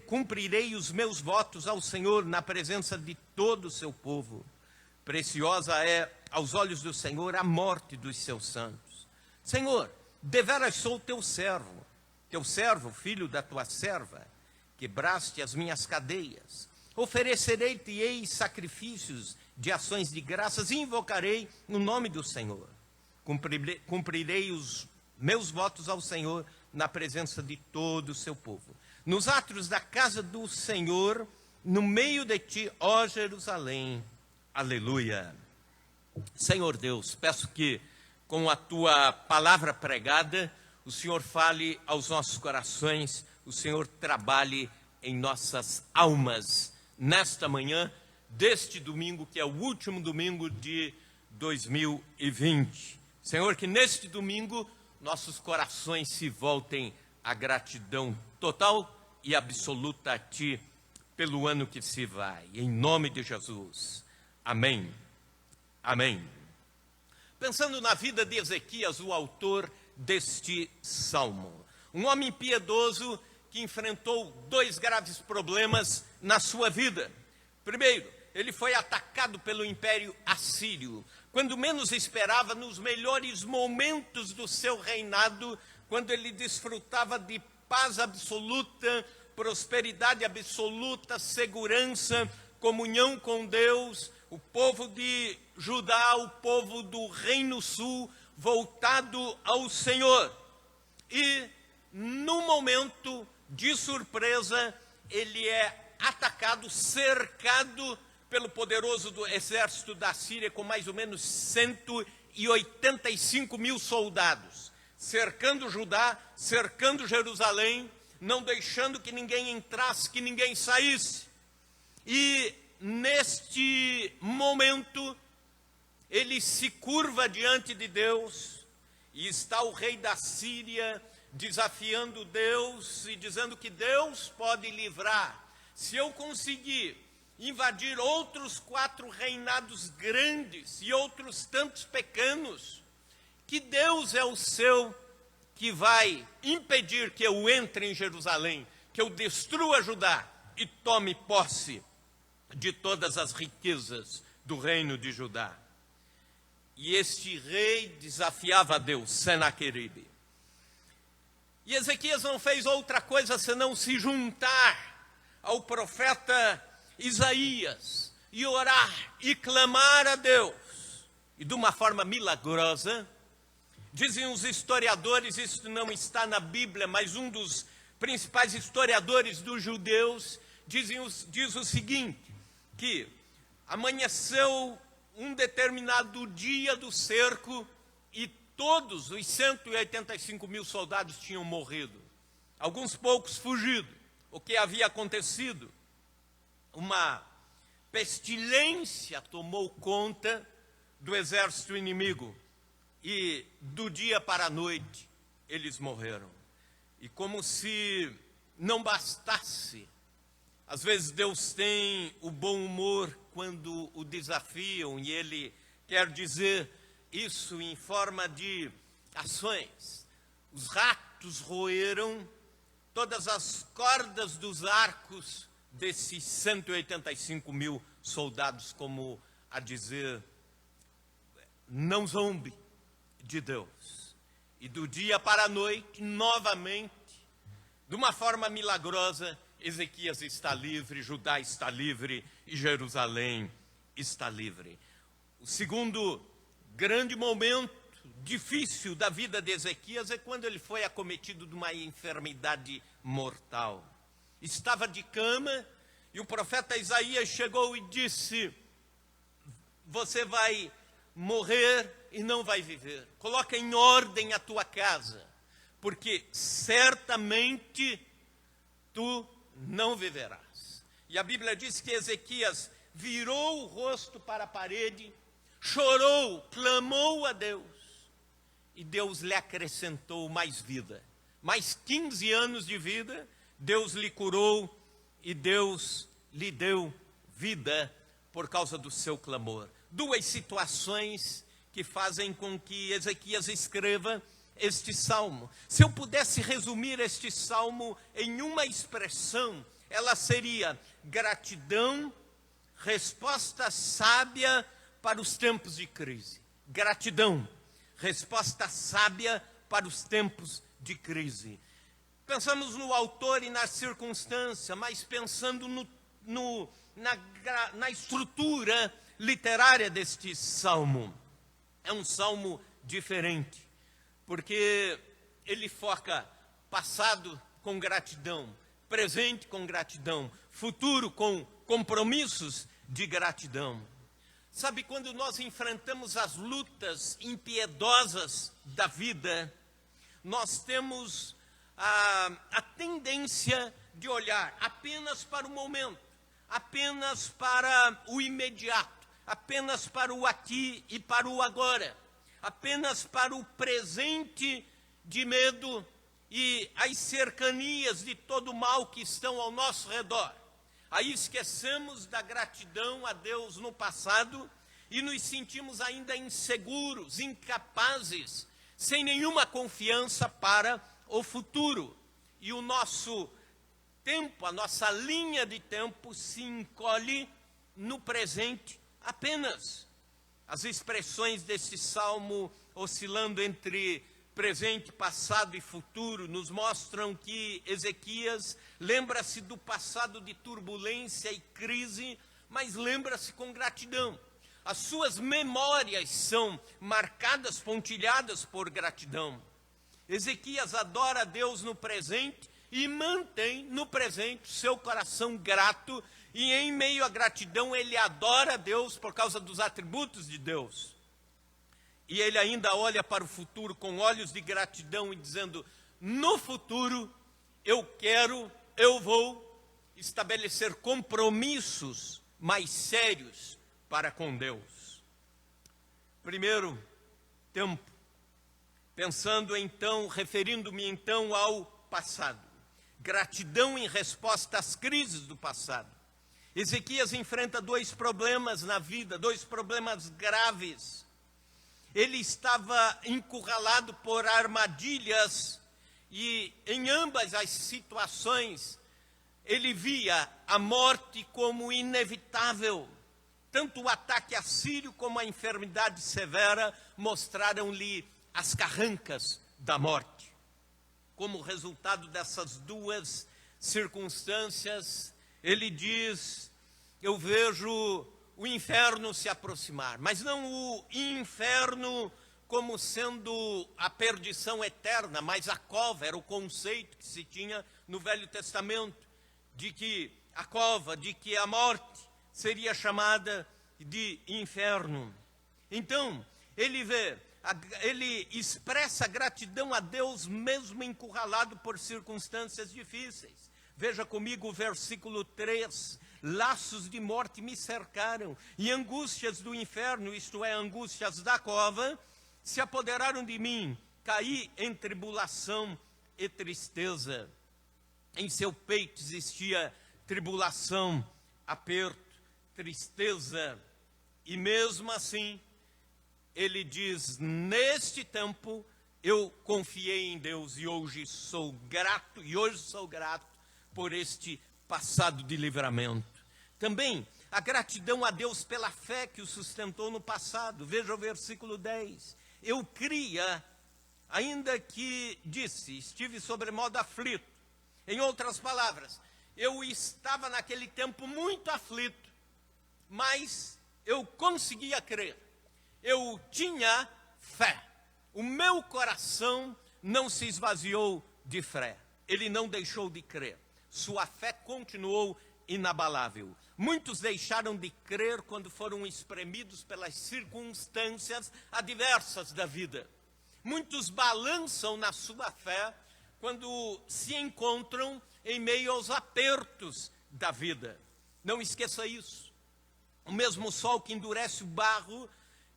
Cumprirei os meus votos ao Senhor na presença de todo o seu povo. Preciosa é aos olhos do Senhor a morte dos seus santos. Senhor, deveras sou teu servo, filho da tua serva. Quebraste as minhas cadeias. Oferecerei-te-ei sacrifícios de ações de graças e invocarei o nome do Senhor. Cumprirei os meus votos ao Senhor na presença de todo o seu povo. Nos átrios da casa do Senhor, no meio de ti, ó Jerusalém. Aleluia. Senhor Deus, peço que com a tua palavra pregada, o Senhor fale aos nossos corações, o Senhor trabalhe em nossas almas nesta manhã, deste domingo, que é o último domingo de 2020. Senhor, que neste domingo nossos corações se voltem à gratidão total e absoluta a Ti pelo ano que se vai. Em nome de Jesus. Amém. Amém. Pensando na vida de Ezequias, o autor deste salmo. Um homem piedoso que enfrentou dois graves problemas na sua vida. Primeiro, ele foi atacado pelo Império Assírio. Quando menos esperava, nos melhores momentos do seu reinado, quando ele desfrutava de paz absoluta, prosperidade absoluta, segurança, comunhão com Deus, o povo de Judá, o povo do Reino Sul, voltado ao Senhor. E, no momento de surpresa, ele é atacado, cercado pelo poderoso exército da Síria, com mais ou menos 185 mil soldados, cercando Judá, cercando Jerusalém, não deixando que ninguém entrasse, que ninguém saísse. E neste momento, ele ele se curva diante de Deus, e está o rei da Síria desafiando Deus e dizendo que Deus pode livrar. Se eu conseguir invadir outros 4 reinados grandes e outros tantos pequenos, que Deus é o seu que vai impedir que eu entre em Jerusalém, que eu destrua Judá e tome posse de todas as riquezas do reino de Judá. E este rei desafiava a Deus, Senaqueribe. E Ezequias não fez outra coisa senão se juntar ao profeta Isaías e orar e clamar a Deus. E de uma forma milagrosa, dizem os historiadores, isso não está na Bíblia, mas um dos principais historiadores dos judeus diz o seguinte, que amanheceu um determinado dia do cerco e todos os 185 mil soldados tinham morrido. Alguns poucos fugido. O que havia acontecido? Uma pestilência tomou conta do exército inimigo. E do dia para a noite, eles morreram. E como se não bastasse, às vezes Deus tem o bom humor quando o desafiam, e Ele quer dizer isso em forma de ações. Os ratos roeram todas as cordas dos arcos desses 185 mil soldados, como a dizer, não zombe de Deus. E do dia para a noite, novamente, de uma forma milagrosa, Ezequias está livre, Judá está livre e Jerusalém está livre. O segundo grande momento difícil da vida de Ezequias é quando ele foi acometido de uma enfermidade mortal. Estava de cama e o profeta Isaías chegou e disse: você vai morrer e não vai viver. Coloca em ordem a tua casa, porque certamente tu não viverás. E a Bíblia diz que Ezequias virou o rosto para a parede, chorou, clamou a Deus, e Deus lhe acrescentou mais vida. Mais 15 anos de vida, Deus lhe curou e Deus lhe deu vida por causa do seu clamor. 2 situações que fazem com que Ezequias escreva este salmo. Se eu pudesse resumir este salmo em uma expressão, ela seria gratidão, resposta sábia para os tempos de crise. Gratidão, resposta sábia para os tempos de crise. Pensamos no autor e na circunstância, mas pensando na estrutura literária deste salmo. É um salmo diferente, porque ele foca passado com gratidão, presente com gratidão, futuro com compromissos de gratidão. Sabe, quando nós enfrentamos as lutas impiedosas da vida, nós temos a tendência de olhar apenas para o momento, apenas para o imediato, apenas para o aqui e para o agora, apenas para o presente de medo e as cercanias de todo o mal que estão ao nosso redor. Aí esquecemos da gratidão a Deus no passado e nos sentimos ainda inseguros, incapazes, sem nenhuma confiança para o futuro. E o nosso tempo, a nossa linha de tempo se encolhe no presente apenas. As expressões desse salmo, oscilando entre presente, passado e futuro, nos mostram que Ezequias lembra-se do passado de turbulência e crise, mas lembra-se com gratidão. As suas memórias são marcadas, pontilhadas por gratidão. Ezequias adora a Deus no presente e mantém no presente o seu coração grato, e em meio à gratidão ele adora a Deus por causa dos atributos de Deus. E ele ainda olha para o futuro com olhos de gratidão e dizendo: no futuro eu vou estabelecer compromissos mais sérios para com Deus. primeiro tempo, pensando então, referindo-me então ao passado. Gratidão em resposta às crises do passado. Ezequias enfrenta dois problemas na vida, dois problemas graves. Ele estava encurralado por armadilhas e em ambas as situações ele via a morte como inevitável. Tanto o ataque assírio como a enfermidade severa mostraram-lhe as carrancas da morte. Como resultado dessas duas circunstâncias, ele diz: eu vejo o inferno se aproximar, mas não o inferno como sendo a perdição eterna, mas a cova era o conceito que se tinha no Velho Testamento, de que a cova, de que a morte seria chamada de inferno. Então, ele expressa gratidão a Deus mesmo encurralado por circunstâncias difíceis. Veja comigo o versículo 3. Laços de morte me cercaram e angústias do inferno, isto é, angústias da cova, se apoderaram de mim. Caí em tribulação e tristeza. Em seu peito existia tribulação, aperto, tristeza. E mesmo assim, ele diz: neste tempo eu confiei em Deus e hoje sou grato por este passado de livramento. Também a gratidão a Deus pela fé que o sustentou no passado. Veja o versículo 10. Eu cria, ainda que disse, estive sobremodo aflito. Em outras palavras, eu estava naquele tempo muito aflito, mas eu conseguia crer. Eu tinha fé. O meu coração não se esvaziou de fé. Ele não deixou de crer. Sua fé continuou inabalável. Muitos deixaram de crer quando foram espremidos pelas circunstâncias adversas da vida. Muitos balançam na sua fé quando se encontram em meio aos apertos da vida. Não esqueça isso. O mesmo sol que endurece o barro,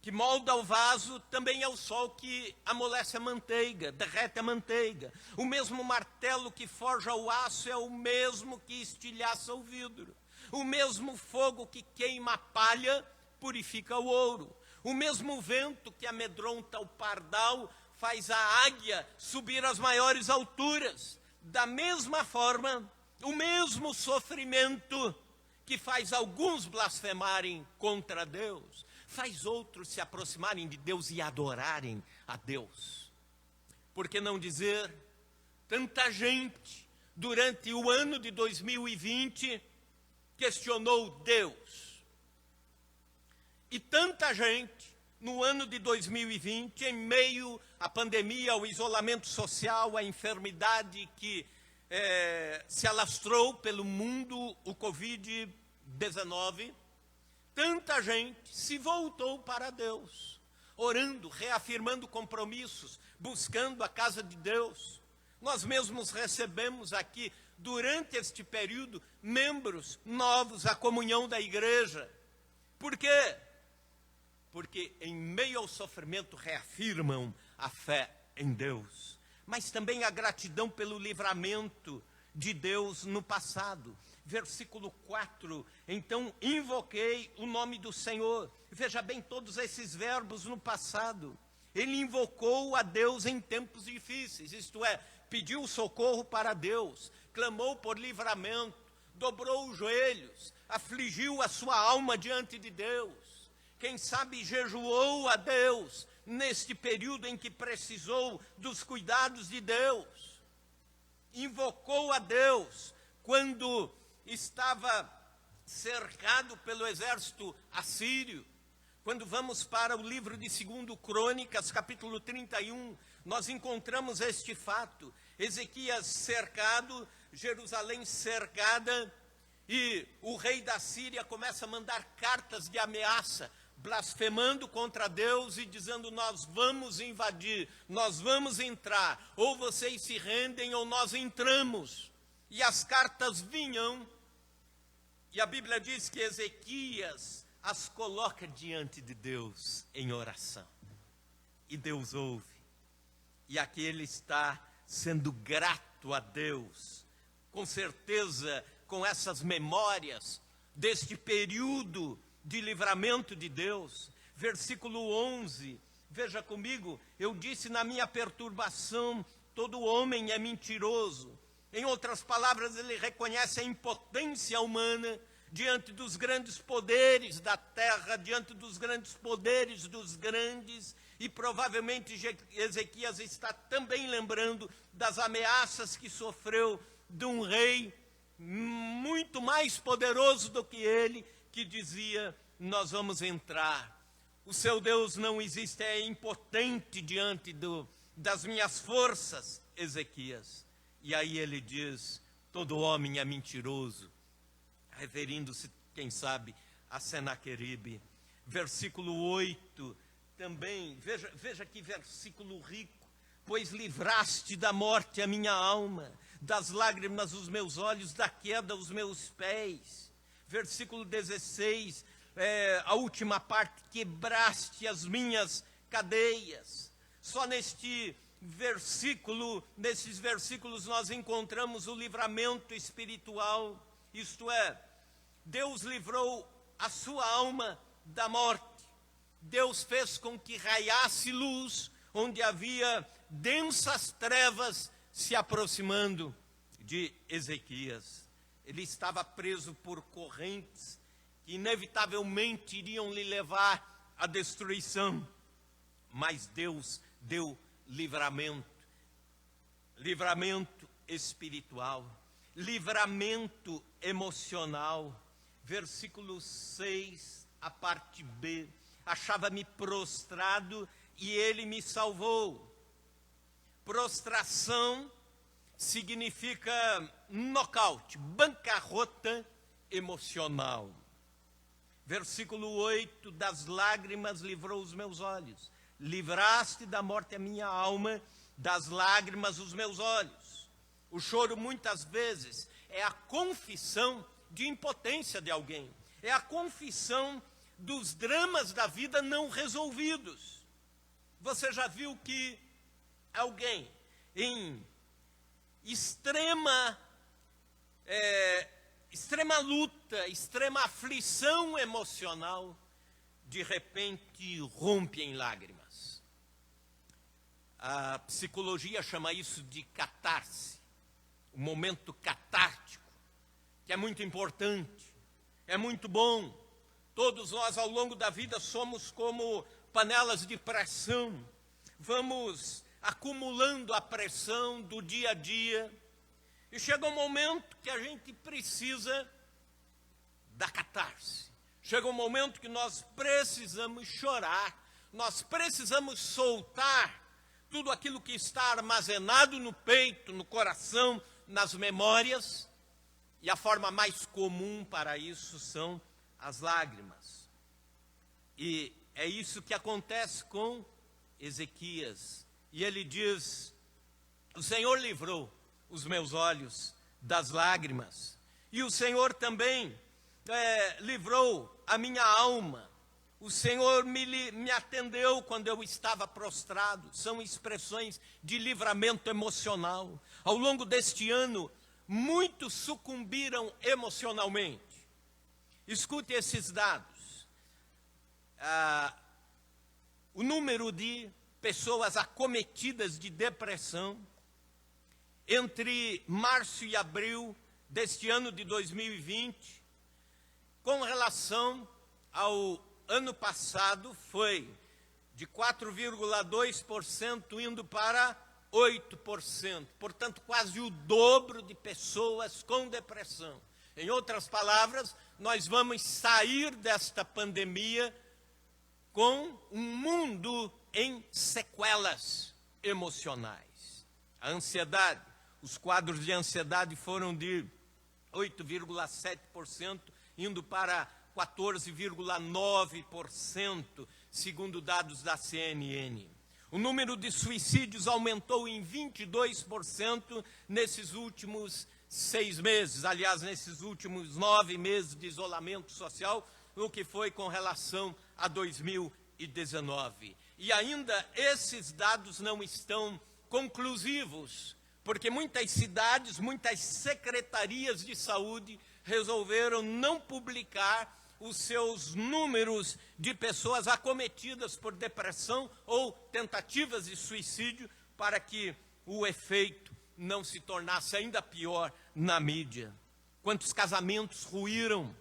que molda o vaso, também é o sol que amolece a manteiga, derrete a manteiga. O mesmo martelo que forja o aço é o mesmo que estilhaça o vidro. O mesmo fogo que queima a palha purifica o ouro. O mesmo vento que amedronta o pardal faz a águia subir às maiores alturas. Da mesma forma, o mesmo sofrimento que faz alguns blasfemarem contra Deus, faz outros se aproximarem de Deus e adorarem a Deus. Por que não dizer, tanta gente durante o ano de 2020 questionou Deus. E tanta gente no ano de 2020, em meio à pandemia, ao isolamento social, à enfermidade que se alastrou pelo mundo, o Covid-19, tanta gente se voltou para Deus, orando, reafirmando compromissos, buscando a casa de Deus. Nós mesmos recebemos aqui, durante este período, membros novos à comunhão da igreja. Por quê? Porque em meio ao sofrimento reafirmam a fé em Deus. Mas também a gratidão pelo livramento de Deus no passado. Versículo 4, então invoquei o nome do Senhor. Veja bem todos esses verbos no passado. Ele invocou a Deus em tempos difíceis, isto é, pediu socorro para Deus, clamou por livramento, dobrou os joelhos, afligiu a sua alma diante de Deus. Quem sabe jejuou a Deus neste período em que precisou dos cuidados de Deus. Invocou a Deus quando estava cercado pelo exército assírio. Quando vamos para o livro de 2 Crônicas, capítulo 31, nós encontramos este fato. Ezequias cercado, Jerusalém cercada, e o rei da Síria começa a mandar cartas de ameaça, blasfemando contra Deus e dizendo: nós vamos invadir, nós vamos entrar, ou vocês se rendem ou nós entramos. E as cartas vinham, e a Bíblia diz que Ezequias as coloca diante de Deus em oração. E Deus ouve. E aqui ele está sendo grato a Deus, com certeza com essas memórias deste período de livramento de Deus. Versículo 11, veja comigo, eu disse na minha perturbação, todo homem é mentiroso. Em outras palavras, ele reconhece a impotência humana diante dos grandes poderes da terra, diante dos grandes poderes dos grandes, e provavelmente Ezequias está também lembrando das ameaças que sofreu de um rei muito mais poderoso do que ele, que dizia, nós vamos entrar. O seu Deus não existe, é impotente diante das minhas forças, Ezequias. E aí ele diz, todo homem é mentiroso, referindo-se, quem sabe, a Senaqueribe. Versículo 8, também, veja que versículo rico. Pois livraste da morte a minha alma, das lágrimas os meus olhos, da queda os meus pés. Versículo 16, a última parte, quebraste as minhas cadeias. Só nesses versículos nós encontramos o livramento espiritual, isto é, Deus livrou a sua alma da morte. Deus fez com que raiasse luz, onde havia densas trevas se aproximando de Ezequias. Ele estava preso por correntes que inevitavelmente iriam lhe levar à destruição. Mas Deus deu livramento espiritual, livramento emocional. Versículo 6, a parte B. Achava-me prostrado e ele me salvou. Prostração significa nocaute, bancarrota emocional. Versículo 8, das lágrimas livrou os meus olhos. Livraste da morte a minha alma, das lágrimas os meus olhos. O choro muitas vezes é a confissão de impotência de alguém. É a confissão dos dramas da vida não resolvidos. Você já viu que alguém em extrema luta, extrema aflição emocional, de repente rompe em lágrimas? A psicologia chama isso de catarse, um momento catártico, que é muito importante, é muito bom. Todos nós, ao longo da vida, somos como panelas de pressão. Vamos acumulando a pressão do dia a dia. E chega um momento que a gente precisa da catarse. Chega um momento que nós precisamos chorar. Nós precisamos soltar tudo aquilo que está armazenado no peito, no coração, nas memórias. E a forma mais comum para isso são as lágrimas. E é isso que acontece com Ezequias. E ele diz, o Senhor livrou os meus olhos das lágrimas. E o Senhor também livrou a minha alma. O Senhor me atendeu quando eu estava prostrado. São expressões de livramento emocional. Ao longo deste ano, muitos sucumbiram emocionalmente. Escute esses dados. O número de pessoas acometidas de depressão entre março e abril deste ano de 2020, com relação ao ano passado, foi de 4,2% indo para 8%. Portanto, quase o dobro de pessoas com depressão. Em outras palavras, nós vamos sair desta pandemia com um mundo em sequelas emocionais. A ansiedade, os quadros de ansiedade foram de 8,7%, indo para 14,9%, segundo dados da CNN. O número de suicídios aumentou em 22% nesses últimos 6 meses. Aliás, nesses últimos 9 meses de isolamento social, no que foi com relação a 2019. E ainda esses dados não estão conclusivos, porque muitas cidades, muitas secretarias de saúde resolveram não publicar os seus números de pessoas acometidas por depressão ou tentativas de suicídio, para que o efeito não se tornasse ainda pior na mídia. Quantos casamentos ruíram?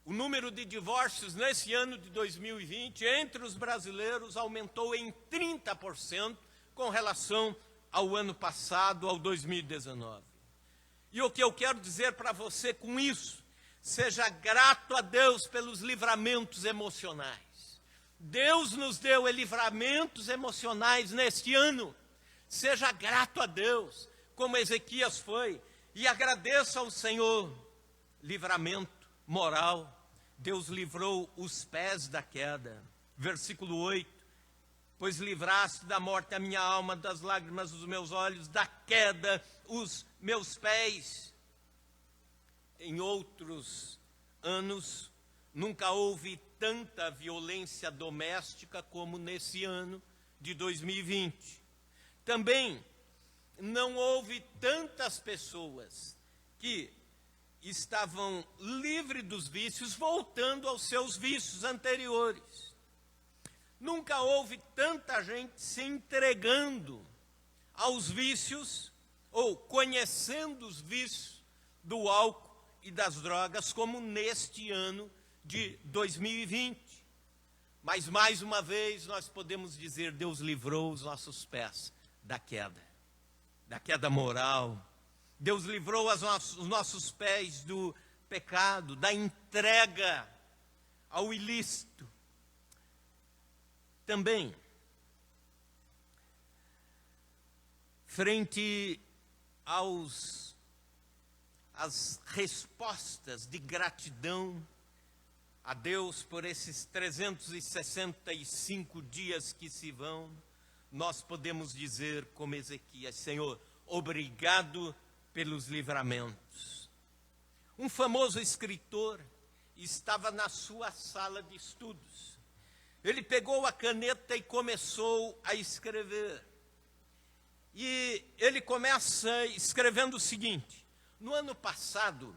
O número de divórcios nesse ano de 2020 entre os brasileiros aumentou em 30% com relação ao ano passado, ao 2019. E o que eu quero dizer para você com isso? Seja grato a Deus pelos livramentos emocionais. Deus nos deu livramentos emocionais neste ano. Seja grato a Deus, como Ezequias foi, e agradeça ao Senhor. Livramento moral. Deus livrou os pés da queda. Versículo 8. Pois livraste da morte a minha alma, das lágrimas dos meus olhos, da queda os meus pés. Em outros anos, nunca houve tanta violência doméstica como nesse ano de 2020. Também não houve tantas pessoas que estavam livres dos vícios, voltando aos seus vícios anteriores. Nunca houve tanta gente se entregando aos vícios, ou conhecendo os vícios do álcool e das drogas, como neste ano de 2020. Mas, mais uma vez, nós podemos dizer, Deus livrou os nossos pés da queda moral. Deus livrou os nossos pés do pecado, da entrega ao ilícito. Também, frente às respostas de gratidão a Deus por esses 365 dias que se vão, nós podemos dizer como Ezequias, Senhor, obrigado pelos livramentos. Um famoso escritor estava na sua sala de estudos. Ele pegou a caneta e começou a escrever. E ele começa escrevendo o seguinte: no ano passado,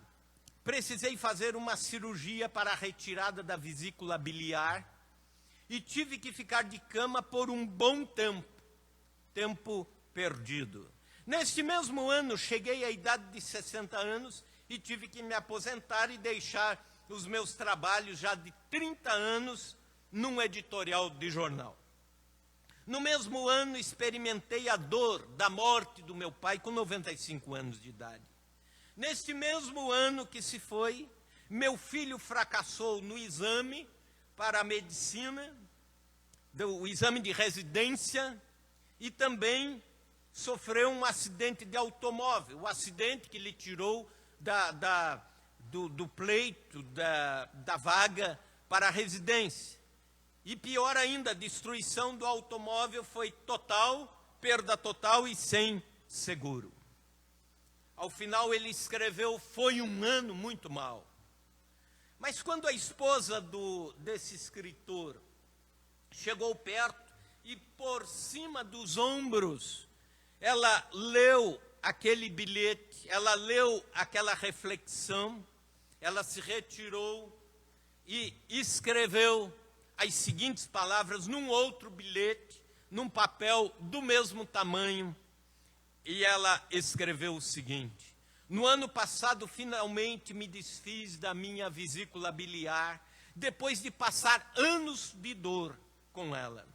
precisei fazer uma cirurgia para a retirada da vesícula biliar e tive que ficar de cama por um bom tempo perdido. Neste mesmo ano, cheguei à idade de 60 anos e tive que me aposentar e deixar os meus trabalhos já de 30 anos num editorial de jornal. No mesmo ano, experimentei a dor da morte do meu pai com 95 anos de idade. Neste mesmo ano que se foi, meu filho fracassou no exame para a medicina, o exame de residência, e também sofreu um acidente de automóvel, o acidente que lhe tirou do pleito, da vaga para a residência. E pior ainda, a destruição do automóvel foi total, perda total e sem seguro. Ao final ele escreveu, foi um ano muito mau. Mas quando a esposa desse escritor chegou perto e por cima dos ombros, ela leu aquele bilhete, ela leu aquela reflexão, ela se retirou e escreveu as seguintes palavras num outro bilhete, num papel do mesmo tamanho, e ela escreveu o seguinte: no ano passado finalmente me desfiz da minha vesícula biliar, depois de passar anos de dor com ela.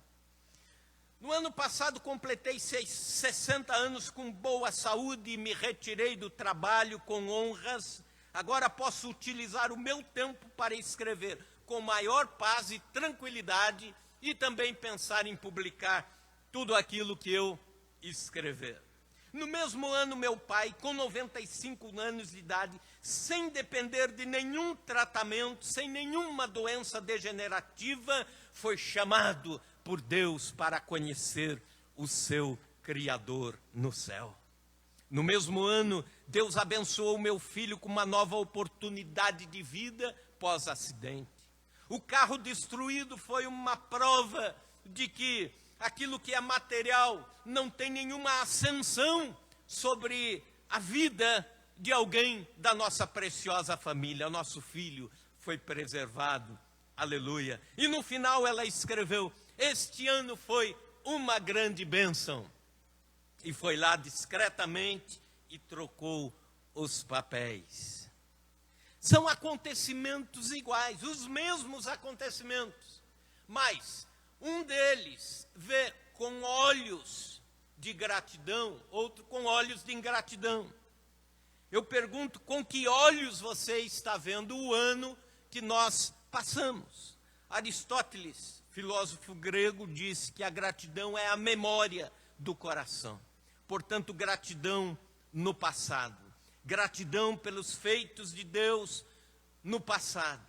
No ano passado completei 60 anos com boa saúde e me retirei do trabalho com honras. Agora posso utilizar o meu tempo para escrever com maior paz e tranquilidade e também pensar em publicar tudo aquilo que eu escrever. No mesmo ano, meu pai, com 95 anos de idade, sem depender de nenhum tratamento, sem nenhuma doença degenerativa, foi chamado por Deus para conhecer o seu Criador no céu. No mesmo ano, Deus abençoou meu filho com uma nova oportunidade de vida pós-acidente. O carro destruído foi uma prova de que aquilo que é material não tem nenhuma ascensão sobre a vida de alguém da nossa preciosa família. Nosso filho foi preservado, aleluia. E no final ela escreveu: este ano foi uma grande bênção. E foi lá discretamente e trocou os papéis. São acontecimentos iguais, os mesmos acontecimentos, mas um deles vê com olhos de gratidão, outro com olhos de ingratidão. Eu pergunto, com que olhos você está vendo o ano que nós passamos? Aristóteles, filósofo grego, disse que a gratidão é a memória do coração. Portanto, gratidão no passado. Gratidão pelos feitos de Deus no passado.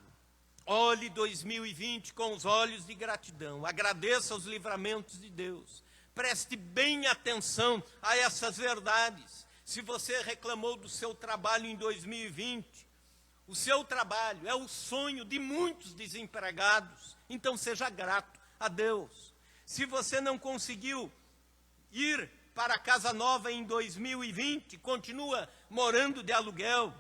Olhe 2020 com os olhos de gratidão. Agradeça os livramentos de Deus. Preste bem atenção a essas verdades. Se você reclamou do seu trabalho em 2020, o seu trabalho é o sonho de muitos desempregados. Então seja grato a Deus. Se você não conseguiu ir para a casa nova em 2020, continua morando de aluguel.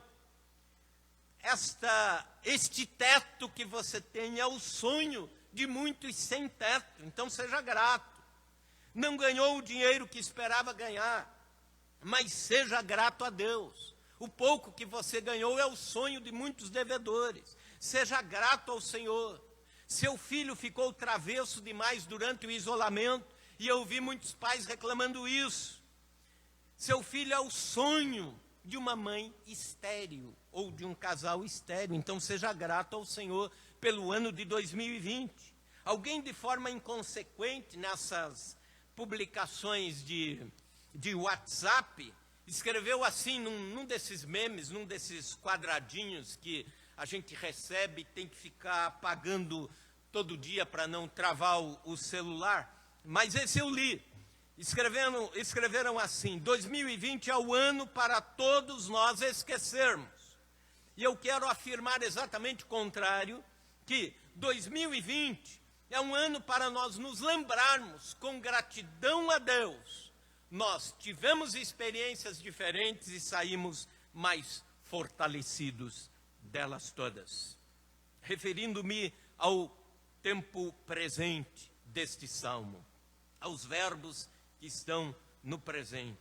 Este teto que você tem é o sonho de muitos sem teto, então seja grato. Não ganhou o dinheiro que esperava ganhar, mas seja grato a Deus. O pouco que você ganhou é o sonho de muitos devedores. Seja grato ao Senhor. Seu filho ficou travesso demais durante o isolamento, e eu vi muitos pais reclamando isso. Seu filho é o sonho de uma mãe estéril, ou de um casal estéril. Então seja grato ao Senhor pelo ano de 2020. Alguém de forma inconsequente nessas publicações de WhatsApp, escreveu assim, num desses memes, num desses quadradinhos que a gente recebe e tem que ficar apagando todo dia para não travar o celular. Mas esse eu li. Escreveram assim: 2020 é o ano para todos nós esquecermos. E eu quero afirmar exatamente o contrário, que 2020 é um ano para nós nos lembrarmos com gratidão a Deus. Nós tivemos experiências diferentes e saímos mais fortalecidos delas todas. Referindo-me ao tempo presente deste salmo, aos verbos que estão no presente.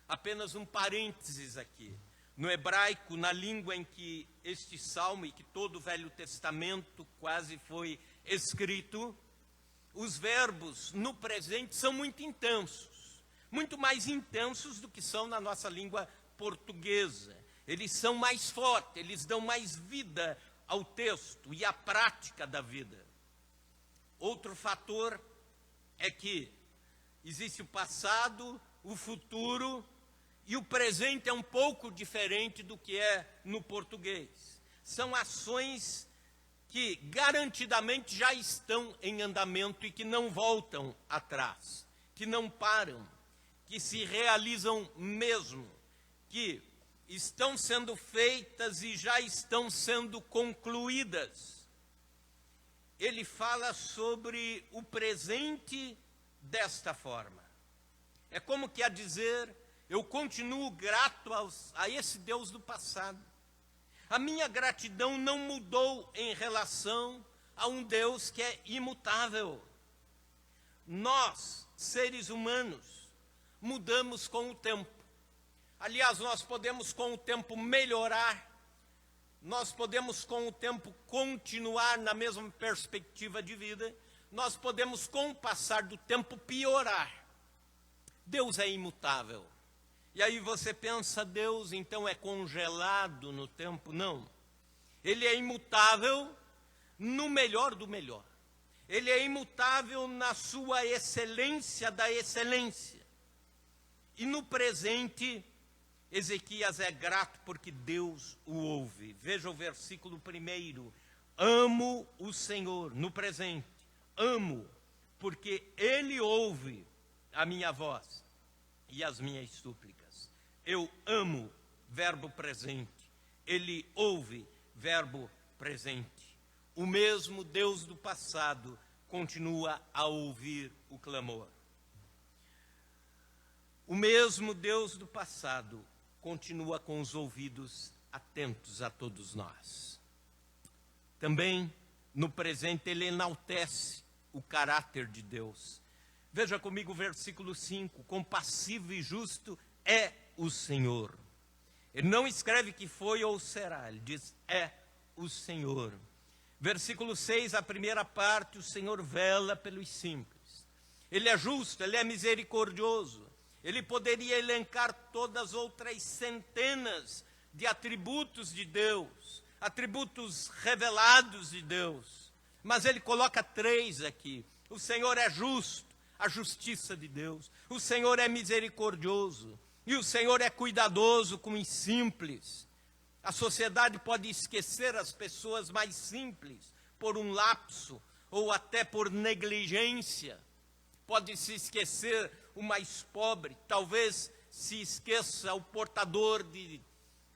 Apenas um parênteses aqui. No hebraico, na língua em que este salmo e que todo o Velho Testamento quase foi escrito, os verbos no presente são muito intensos, muito mais intensos do que são na nossa língua portuguesa. Eles são mais fortes, eles dão mais vida ao texto e à prática da vida. Outro fator é que existe o passado, o futuro, e o presente é um pouco diferente do que é no português. São ações que garantidamente já estão em andamento e que não voltam atrás, que não param, que se realizam mesmo, que estão sendo feitas e já estão sendo concluídas. Ele fala sobre o presente desta forma. É como que a dizer: eu continuo grato a esse Deus do passado. A minha gratidão não mudou em relação a um Deus que é imutável. Nós, seres humanos, mudamos com o tempo. Aliás, nós podemos com o tempo melhorar, nós podemos com o tempo continuar na mesma perspectiva de vida, nós podemos com o passar do tempo piorar. Deus é imutável. E aí você pensa, Deus então é congelado no tempo? Não. Ele é imutável no melhor do melhor. Ele é imutável na sua excelência da excelência. E no presente, Ezequias é grato porque Deus o ouve. Veja o versículo 1. Amo o Senhor, no presente. Amo, porque Ele ouve a minha voz e as minhas súplicas. Eu amo, verbo presente. Ele ouve, verbo presente. O mesmo Deus do passado continua a ouvir o clamor. O mesmo Deus do passado continua com os ouvidos atentos a todos nós. Também, no presente, ele enaltece o caráter de Deus. Veja comigo o versículo 5. Compassivo e justo é o Senhor. Ele não escreve que foi ou será, ele diz é o Senhor. Versículo 6, a primeira parte, o Senhor vela pelos simples. Ele é justo, ele é misericordioso. Ele poderia elencar todas as outras centenas de atributos de Deus, atributos revelados de Deus. Mas ele coloca 3 aqui. O Senhor é justo, a justiça de Deus. O Senhor é misericordioso. E o Senhor é cuidadoso com os simples. A sociedade pode esquecer as pessoas mais simples por um lapso ou até por negligência. Pode se esquecer o mais pobre, talvez se esqueça o portador de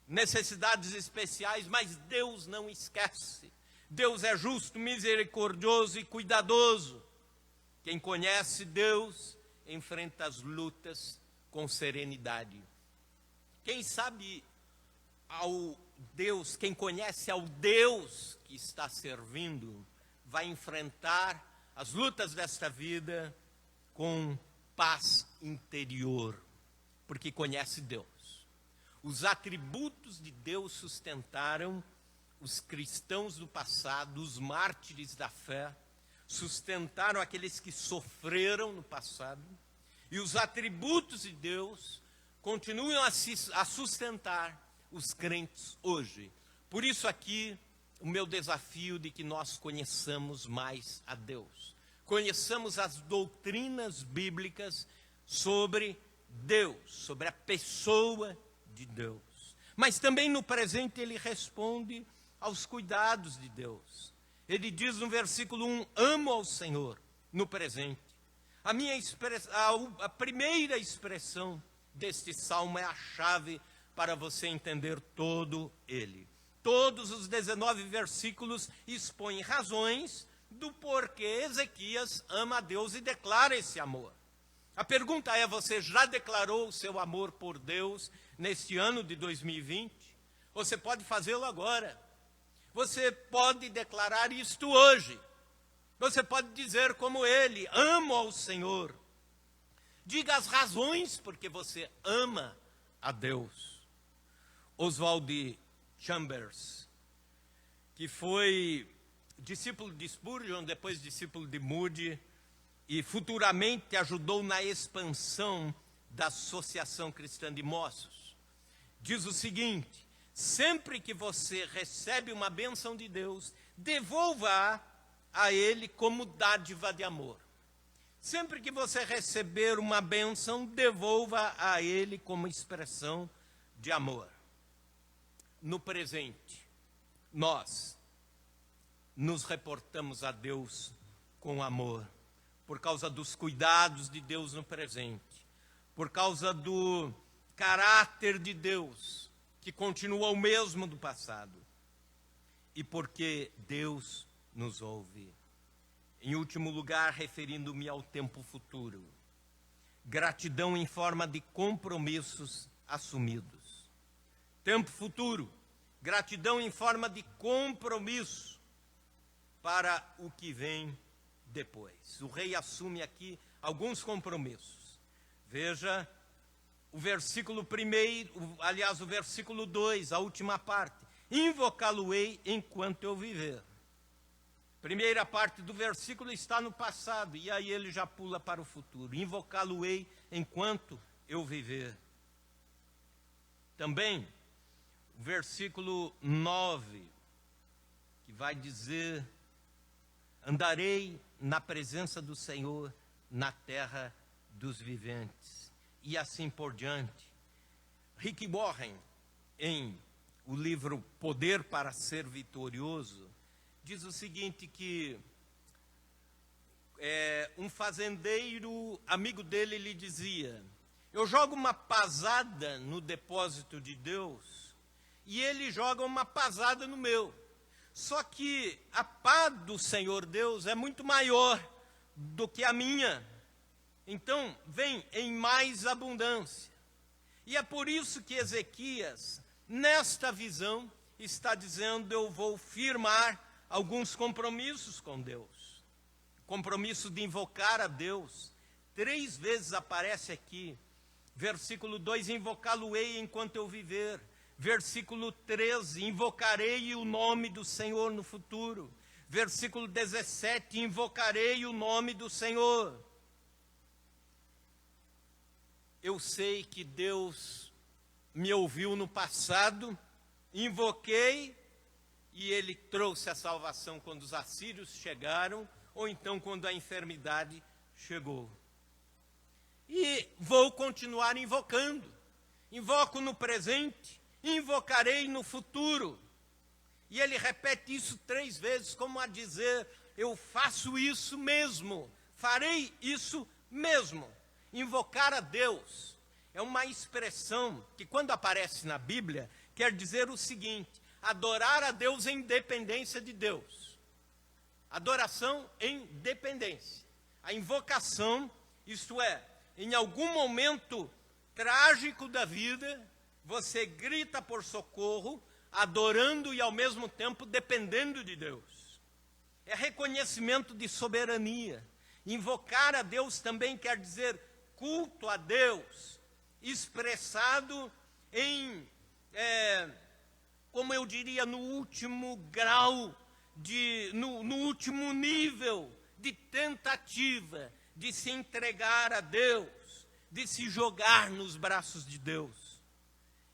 necessidades especiais, mas Deus não esquece. Deus é justo, misericordioso e cuidadoso. Quem conhece Deus enfrenta as lutas com serenidade. Quem sabe ao Deus, quem conhece ao Deus que está servindo, vai enfrentar as lutas desta vida com paz interior, porque conhece Deus. Os atributos de Deus sustentaram os cristãos do passado, os mártires da fé, sustentaram aqueles que sofreram no passado, e os atributos de Deus continuam a sustentar os crentes hoje. Por isso aqui, o meu desafio de que nós conheçamos mais a Deus. Conheçamos as doutrinas bíblicas sobre Deus, sobre a pessoa de Deus. Mas também no presente ele responde aos cuidados de Deus. Ele diz no versículo 1, amo ao Senhor, no presente. A primeira expressão deste salmo é a chave para você entender todo ele. Todos os 19 versículos expõem razões do porquê Ezequias ama a Deus e declara esse amor. A pergunta é, você já declarou o seu amor por Deus neste ano de 2020? Você pode fazê-lo agora. Você pode declarar isto hoje. Você pode dizer como ele, amo ao Senhor. Diga as razões porque você ama a Deus. Oswald Chambers, que foi discípulo de Spurgeon, depois discípulo de Moody, e futuramente ajudou na expansão da Associação Cristã de Moços, diz o seguinte: sempre que você recebe uma bênção de Deus, devolva a Ele como dádiva de amor. Sempre que você receber uma bênção, devolva a Ele como expressão de amor. No presente, nós nos reportamos a Deus com amor, por causa dos cuidados de Deus no presente, por causa do caráter de Deus, que continua o mesmo do passado, e porque Deus nos ouve. Em último lugar, referindo-me ao tempo futuro, gratidão em forma de compromissos assumidos. Tempo futuro, gratidão em forma de compromisso para o que vem depois. O rei assume aqui alguns compromissos. Veja o versículo 1, aliás, o versículo 2, a última parte. Invocá-lo-ei enquanto eu viver. Primeira parte do versículo está no passado, e aí ele já pula para o futuro. Invocá-lo-ei enquanto eu viver. Também, o versículo 9, que vai dizer: andarei na presença do Senhor na terra dos viventes. E assim por diante. Rick Warren, em o livro Poder para Ser Vitorioso, diz o seguinte, que um fazendeiro, amigo dele, lhe dizia: eu jogo uma pasada no depósito de Deus, e ele joga uma pasada no meu. Só que a pá do Senhor Deus é muito maior do que a minha. Então, vem em mais abundância. E é por isso que Ezequias, nesta visão, está dizendo: eu vou firmar alguns compromissos com Deus. Compromisso de invocar a Deus. 3 vezes aparece aqui. Versículo 2, invocá-lo-ei enquanto eu viver. Versículo 13, invocarei o nome do Senhor no futuro. Versículo 17, invocarei o nome do Senhor. Eu sei que Deus me ouviu no passado, invoquei, e Ele trouxe a salvação quando os assírios chegaram, ou então quando a enfermidade chegou. E vou continuar invocando. Invoco no presente, invocarei no futuro. E ele repete isso 3 vezes, como a dizer: eu faço isso mesmo, farei isso mesmo. Invocar a Deus é uma expressão que, quando aparece na Bíblia, quer dizer o seguinte: adorar a Deus em dependência de Deus. Adoração em dependência. A invocação, isto é, em algum momento trágico da vida, você grita por socorro, adorando e ao mesmo tempo dependendo de Deus. É reconhecimento de soberania. Invocar a Deus também quer dizer culto a Deus, expressado em, como eu diria, no último grau, no último nível de tentativa de se entregar a Deus, de se jogar nos braços de Deus.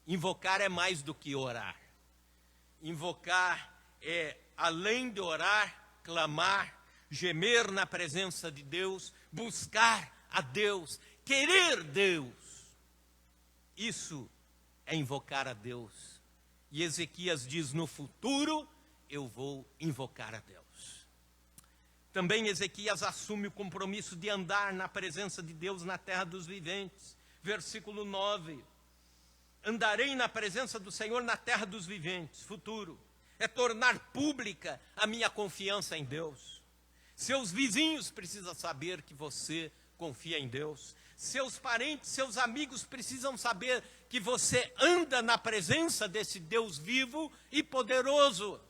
Invocar é mais do que orar. Invocar é, além de orar, clamar, gemer na presença de Deus, buscar a Deus, querer Deus. Isso é invocar a Deus. E Ezequias diz: no futuro eu vou invocar a Deus. Também Ezequias assume o compromisso de andar na presença de Deus na terra dos viventes. Versículo 9. Andarei na presença do Senhor na terra dos viventes. Futuro. É tornar pública a minha confiança em Deus. Seus vizinhos precisam saber que você confia em Deus. Seus parentes, seus amigos precisam saber que você anda na presença desse Deus vivo e poderoso.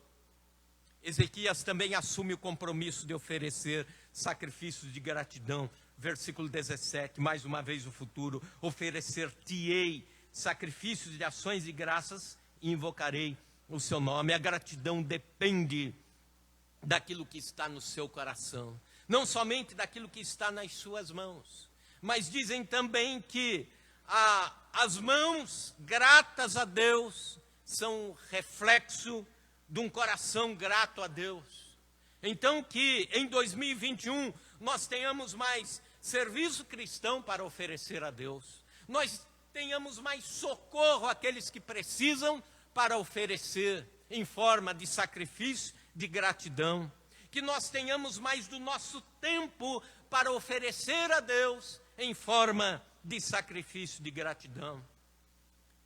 Ezequias também assume o compromisso de oferecer sacrifícios de gratidão. Versículo 17, mais uma vez o futuro. Oferecer-te-ei sacrifícios de ações de graças e invocarei o seu nome. A gratidão depende daquilo que está no seu coração. Não somente daquilo que está nas suas mãos. Mas dizem também que as mãos gratas a Deus são reflexo de um coração grato a Deus. Então que em 2021 nós tenhamos mais serviço cristão para oferecer a Deus. Nós tenhamos mais socorro àqueles que precisam para oferecer em forma de sacrifício, de gratidão. Que nós tenhamos mais do nosso tempo para oferecer a Deus em forma de sacrifício, de gratidão.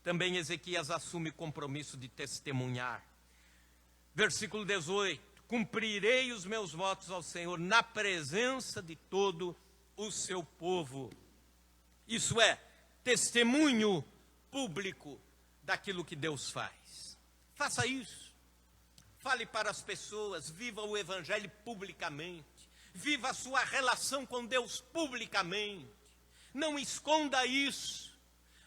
Também Ezequias assume o compromisso de testemunhar. Versículo 18, cumprirei os meus votos ao Senhor na presença de todo o seu povo. Isso é, testemunho público daquilo que Deus faz. Faça isso. Fale para as pessoas, viva o Evangelho publicamente. Viva a sua relação com Deus publicamente. Não esconda isso.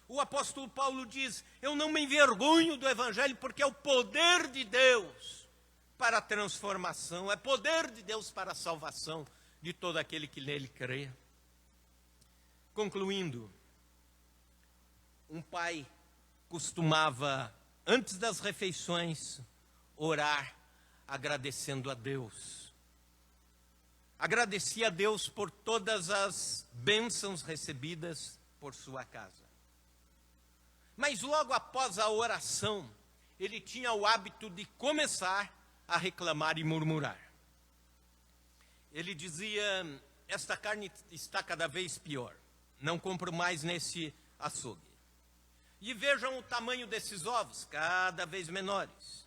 O apóstolo Paulo diz: eu não me envergonho do Evangelho, porque é o poder de Deus para a transformação, é poder de Deus para a salvação de todo aquele que nele crê. Concluindo, um pai costumava, antes das refeições, orar agradecendo a Deus. Agradecia a Deus por todas as bênçãos recebidas por sua casa. Mas logo após a oração, ele tinha o hábito de começar a reclamar e murmurar. Ele dizia: esta carne está cada vez pior, não compro mais nesse açougue. E vejam o tamanho desses ovos, cada vez menores.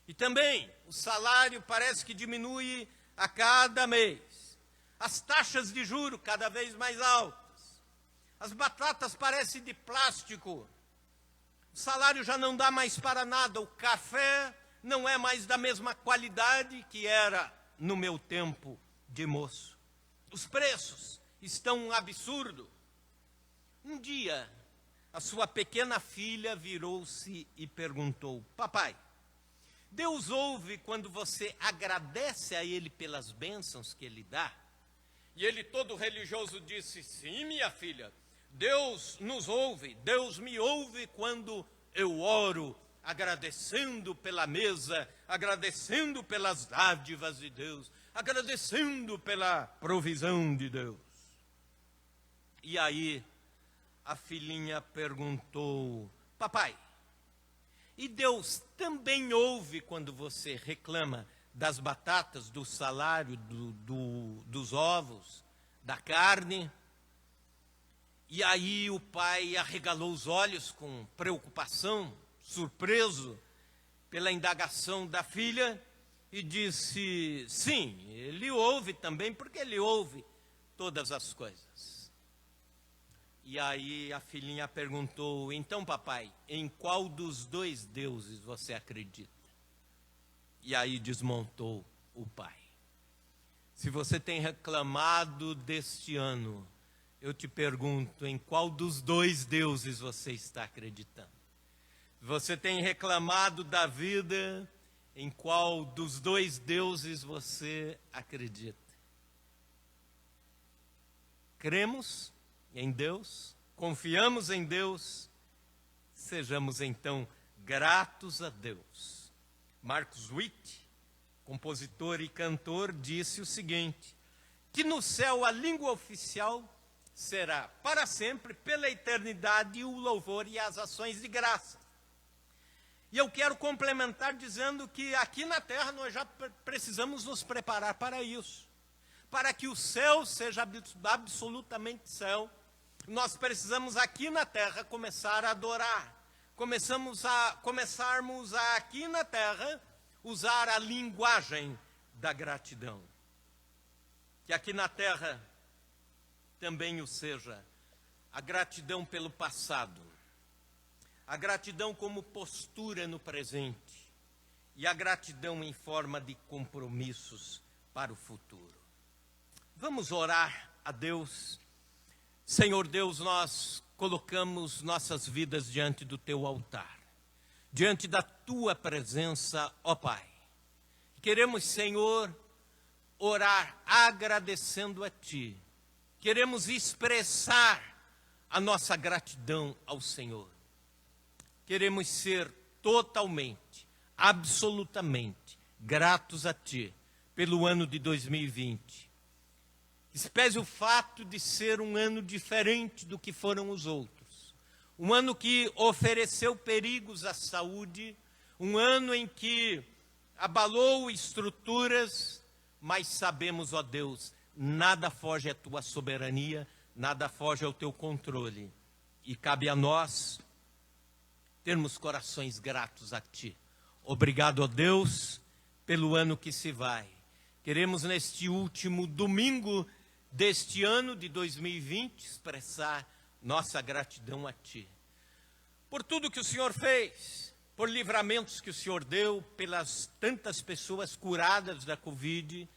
E também o salário parece que diminui a cada mês. As taxas de juro cada vez mais altas. As batatas parecem de plástico. O salário já não dá mais para nada. O café não é mais da mesma qualidade que era no meu tempo de moço. Os preços estão um absurdo. Um dia, a sua pequena filha virou-se e perguntou: papai, Deus ouve quando você agradece a Ele pelas bênçãos que Ele dá? E ele, todo religioso, disse: sim, minha filha, Deus nos ouve, Deus me ouve quando eu oro, agradecendo pela mesa, agradecendo pelas dádivas de Deus, agradecendo pela provisão de Deus. E aí a filhinha perguntou: papai, e Deus também ouve quando você reclama das batatas, do salário, dos ovos, da carne? E aí o pai arregalou os olhos com preocupação, surpreso pela indagação da filha, e disse: sim, ele ouve também, porque ele ouve todas as coisas. E aí a filhinha perguntou: então, papai, em qual dos dois deuses você acredita? E aí desmontou o pai. Se você tem reclamado deste ano, eu te pergunto, em qual dos dois deuses você está acreditando? Se você tem reclamado da vida, em qual dos dois deuses você acredita? Cremos em Deus, confiamos em Deus, sejamos então gratos a Deus. Marcos Witt, compositor e cantor, disse o seguinte: que no céu a língua oficial será para sempre, pela eternidade, o louvor e as ações de graça. E eu quero complementar dizendo que aqui na terra nós já precisamos nos preparar para isso. Para que o céu seja absolutamente céu, nós precisamos aqui na terra começar a adorar. Começarmos a aqui na terra usar a linguagem da gratidão. Que aqui na terra também o seja a gratidão pelo passado, a gratidão como postura no presente e a gratidão em forma de compromissos para o futuro. Vamos orar a Deus. Senhor Deus, nós colocamos nossas vidas diante do Teu altar, diante da Tua presença, ó Pai. Queremos, Senhor, orar agradecendo a Ti. Queremos expressar a nossa gratidão ao Senhor. Queremos ser totalmente, absolutamente gratos a Ti pelo ano de 2020. Espese o fato de ser um ano diferente do que foram os outros. Um ano que ofereceu perigos à saúde, um ano em que abalou estruturas, mas sabemos, ó Deus, nada foge à Tua soberania, nada foge ao Teu controle. E cabe a nós termos corações gratos a Ti. Obrigado, ó Deus, pelo ano que se vai. Queremos neste último domingo deste ano de 2020 expressar nossa gratidão a Ti. Por tudo que o Senhor fez, por livramentos que o Senhor deu, pelas tantas pessoas curadas da Covid,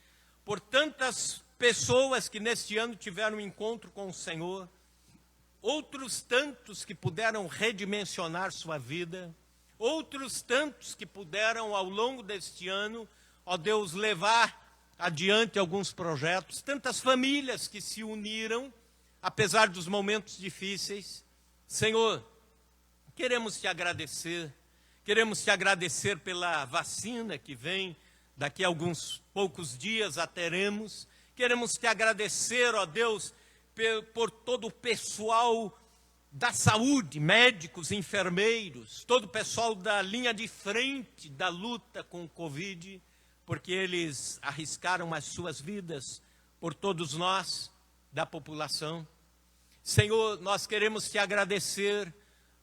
por tantas pessoas que neste ano tiveram um encontro com o Senhor, outros tantos que puderam redimensionar sua vida, outros tantos que puderam ao longo deste ano, ó Deus, levar adiante alguns projetos, tantas famílias que se uniram, apesar dos momentos difíceis. Senhor, queremos Te agradecer pela vacina que vem, daqui a alguns poucos dias a teremos. Queremos Te agradecer, ó Deus, por todo o pessoal da saúde, médicos, enfermeiros, todo o pessoal da linha de frente da luta com o Covid, porque eles arriscaram as suas vidas por todos nós, da população. Senhor, nós queremos Te agradecer,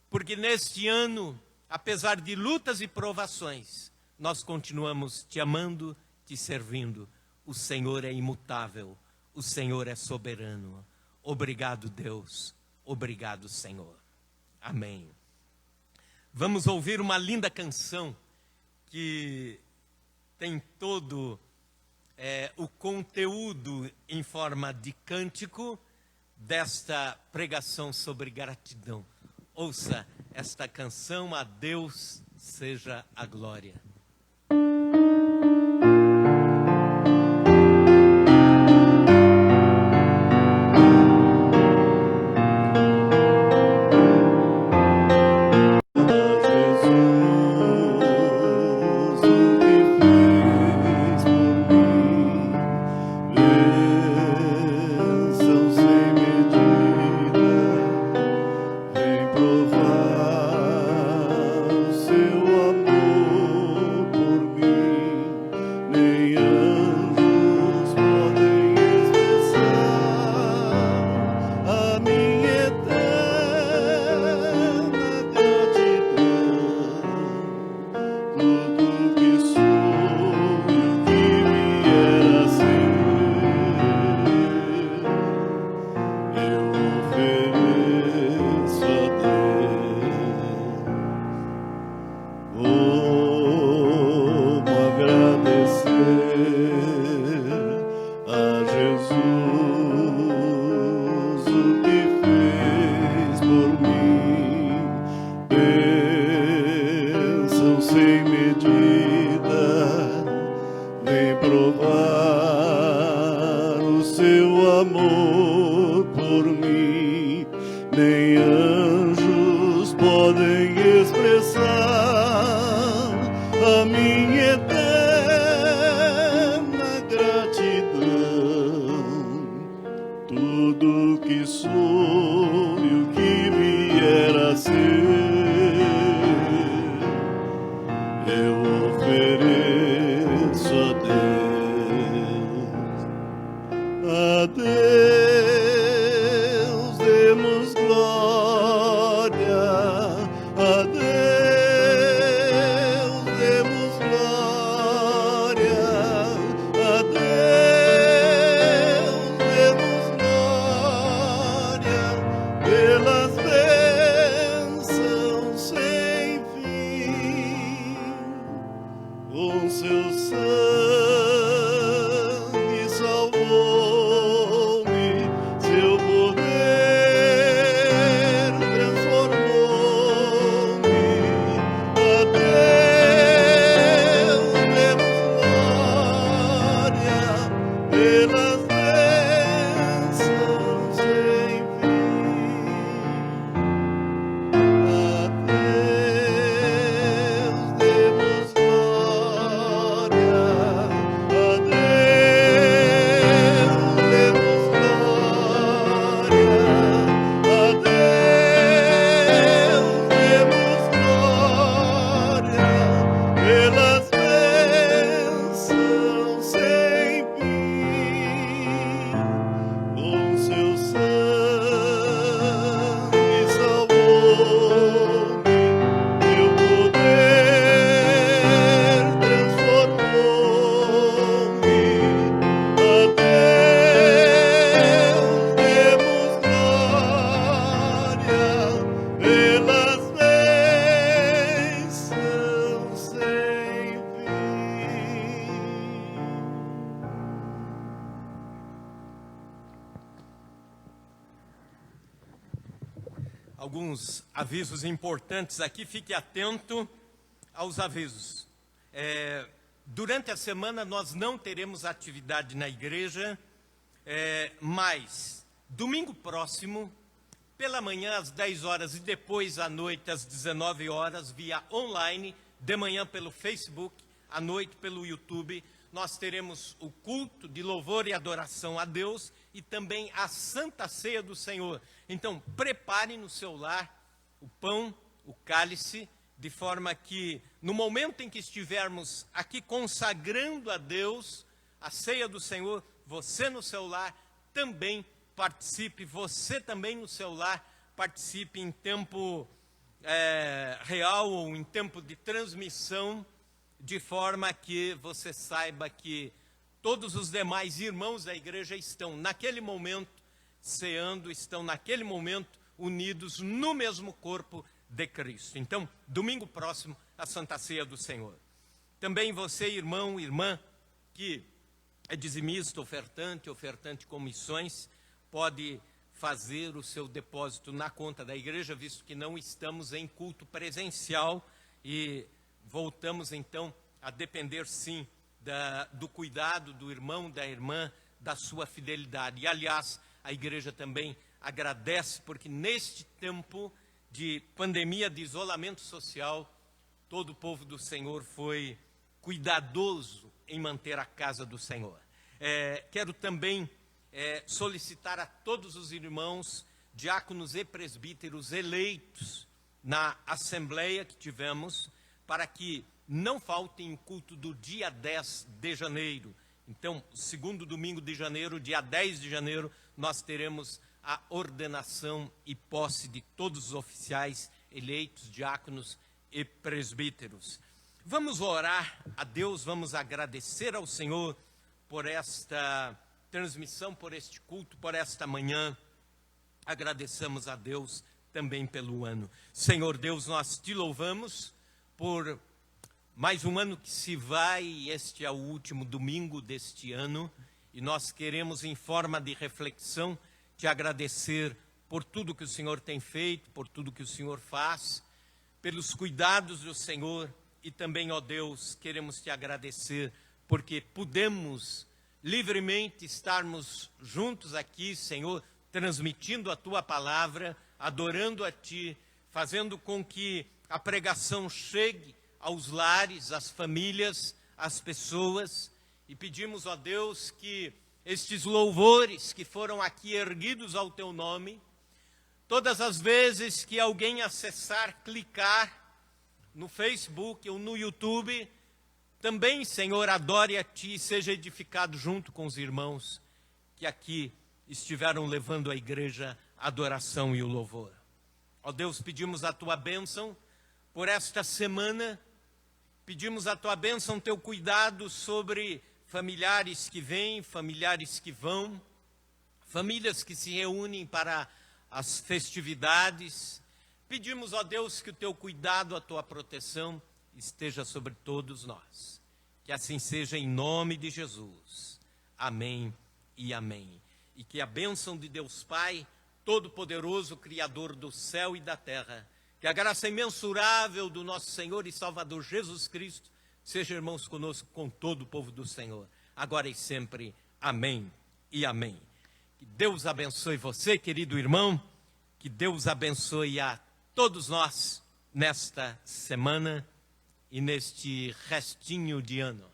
porque neste ano, apesar de lutas e provações, nós continuamos te amando, te servindo. O Senhor é imutável, o Senhor é soberano. Obrigado, Deus. Obrigado, Senhor. Amém. Vamos ouvir uma linda canção que tem todo o conteúdo em forma de cântico desta pregação sobre gratidão. Ouça esta canção, a Deus seja a glória. Alguns avisos importantes aqui, fique atento aos avisos. Durante a semana nós não teremos atividade na igreja, mas domingo próximo, pela manhã às 10 horas e depois à noite às 19 horas, via online, de manhã pelo Facebook, à noite pelo YouTube, nós teremos o culto de louvor e adoração a Deus e também a Santa Ceia do Senhor. Então, prepare no seu lar o pão, o cálice, de forma que, no momento em que estivermos aqui consagrando a Deus a ceia do Senhor, você no seu lar também participe, você também no seu lar participe em tempo real ou em tempo de transmissão de forma que você saiba que todos os demais irmãos da igreja estão naquele momento ceando, estão naquele momento unidos no mesmo corpo de Cristo. Então, domingo próximo, a Santa Ceia do Senhor. Também você, irmão, irmã, que é dizimista, ofertante com missões, pode fazer o seu depósito na conta da igreja, visto que não estamos em culto presencial e voltamos então a depender sim do cuidado do irmão, da irmã, da sua fidelidade. E aliás, a igreja também agradece, porque neste tempo de pandemia, de isolamento social, todo o povo do Senhor foi cuidadoso em manter a casa do Senhor. Quero também solicitar a todos os irmãos, diáconos e presbíteros eleitos na assembleia que tivemos, para que não faltem o culto do dia 10 de janeiro. Então, segundo domingo de janeiro, dia 10 de janeiro, nós teremos a ordenação e posse de todos os oficiais eleitos, diáconos e presbíteros. Vamos orar a Deus, vamos agradecer ao Senhor por esta transmissão, por este culto, por esta manhã. Agradecemos a Deus também pelo ano. Senhor Deus, nós te louvamos por mais um ano que se vai, este é o último domingo deste ano, e nós queremos, em forma de reflexão, te agradecer por tudo que o Senhor tem feito, por tudo que o Senhor faz, pelos cuidados do Senhor, e também, ó Deus, queremos te agradecer porque pudemos livremente estarmos juntos aqui, Senhor, transmitindo a tua palavra, adorando a ti, fazendo com que a pregação chegue aos lares, às famílias, às pessoas, e pedimos, ó Deus, que estes louvores que foram aqui erguidos ao teu nome, todas as vezes que alguém acessar, clicar no Facebook ou no YouTube, também, Senhor, adore a ti e seja edificado junto com os irmãos que aqui estiveram levando à igreja a adoração e o louvor. Ó Deus, pedimos a tua bênção por esta semana, pedimos a tua bênção, teu cuidado sobre familiares que vêm, familiares que vão, famílias que se reúnem para as festividades. Pedimos, ó Deus, que o teu cuidado, a tua proteção esteja sobre todos nós. Que assim seja em nome de Jesus. Amém e amém. E que a bênção de Deus Pai, Todo-Poderoso, Criador do céu e da terra, que a graça imensurável do nosso Senhor e Salvador Jesus Cristo, seja, irmãos, conosco, com todo o povo do Senhor, agora e sempre. Amém e amém. Que Deus abençoe você, querido irmão, que Deus abençoe a todos nós nesta semana e neste restinho de ano.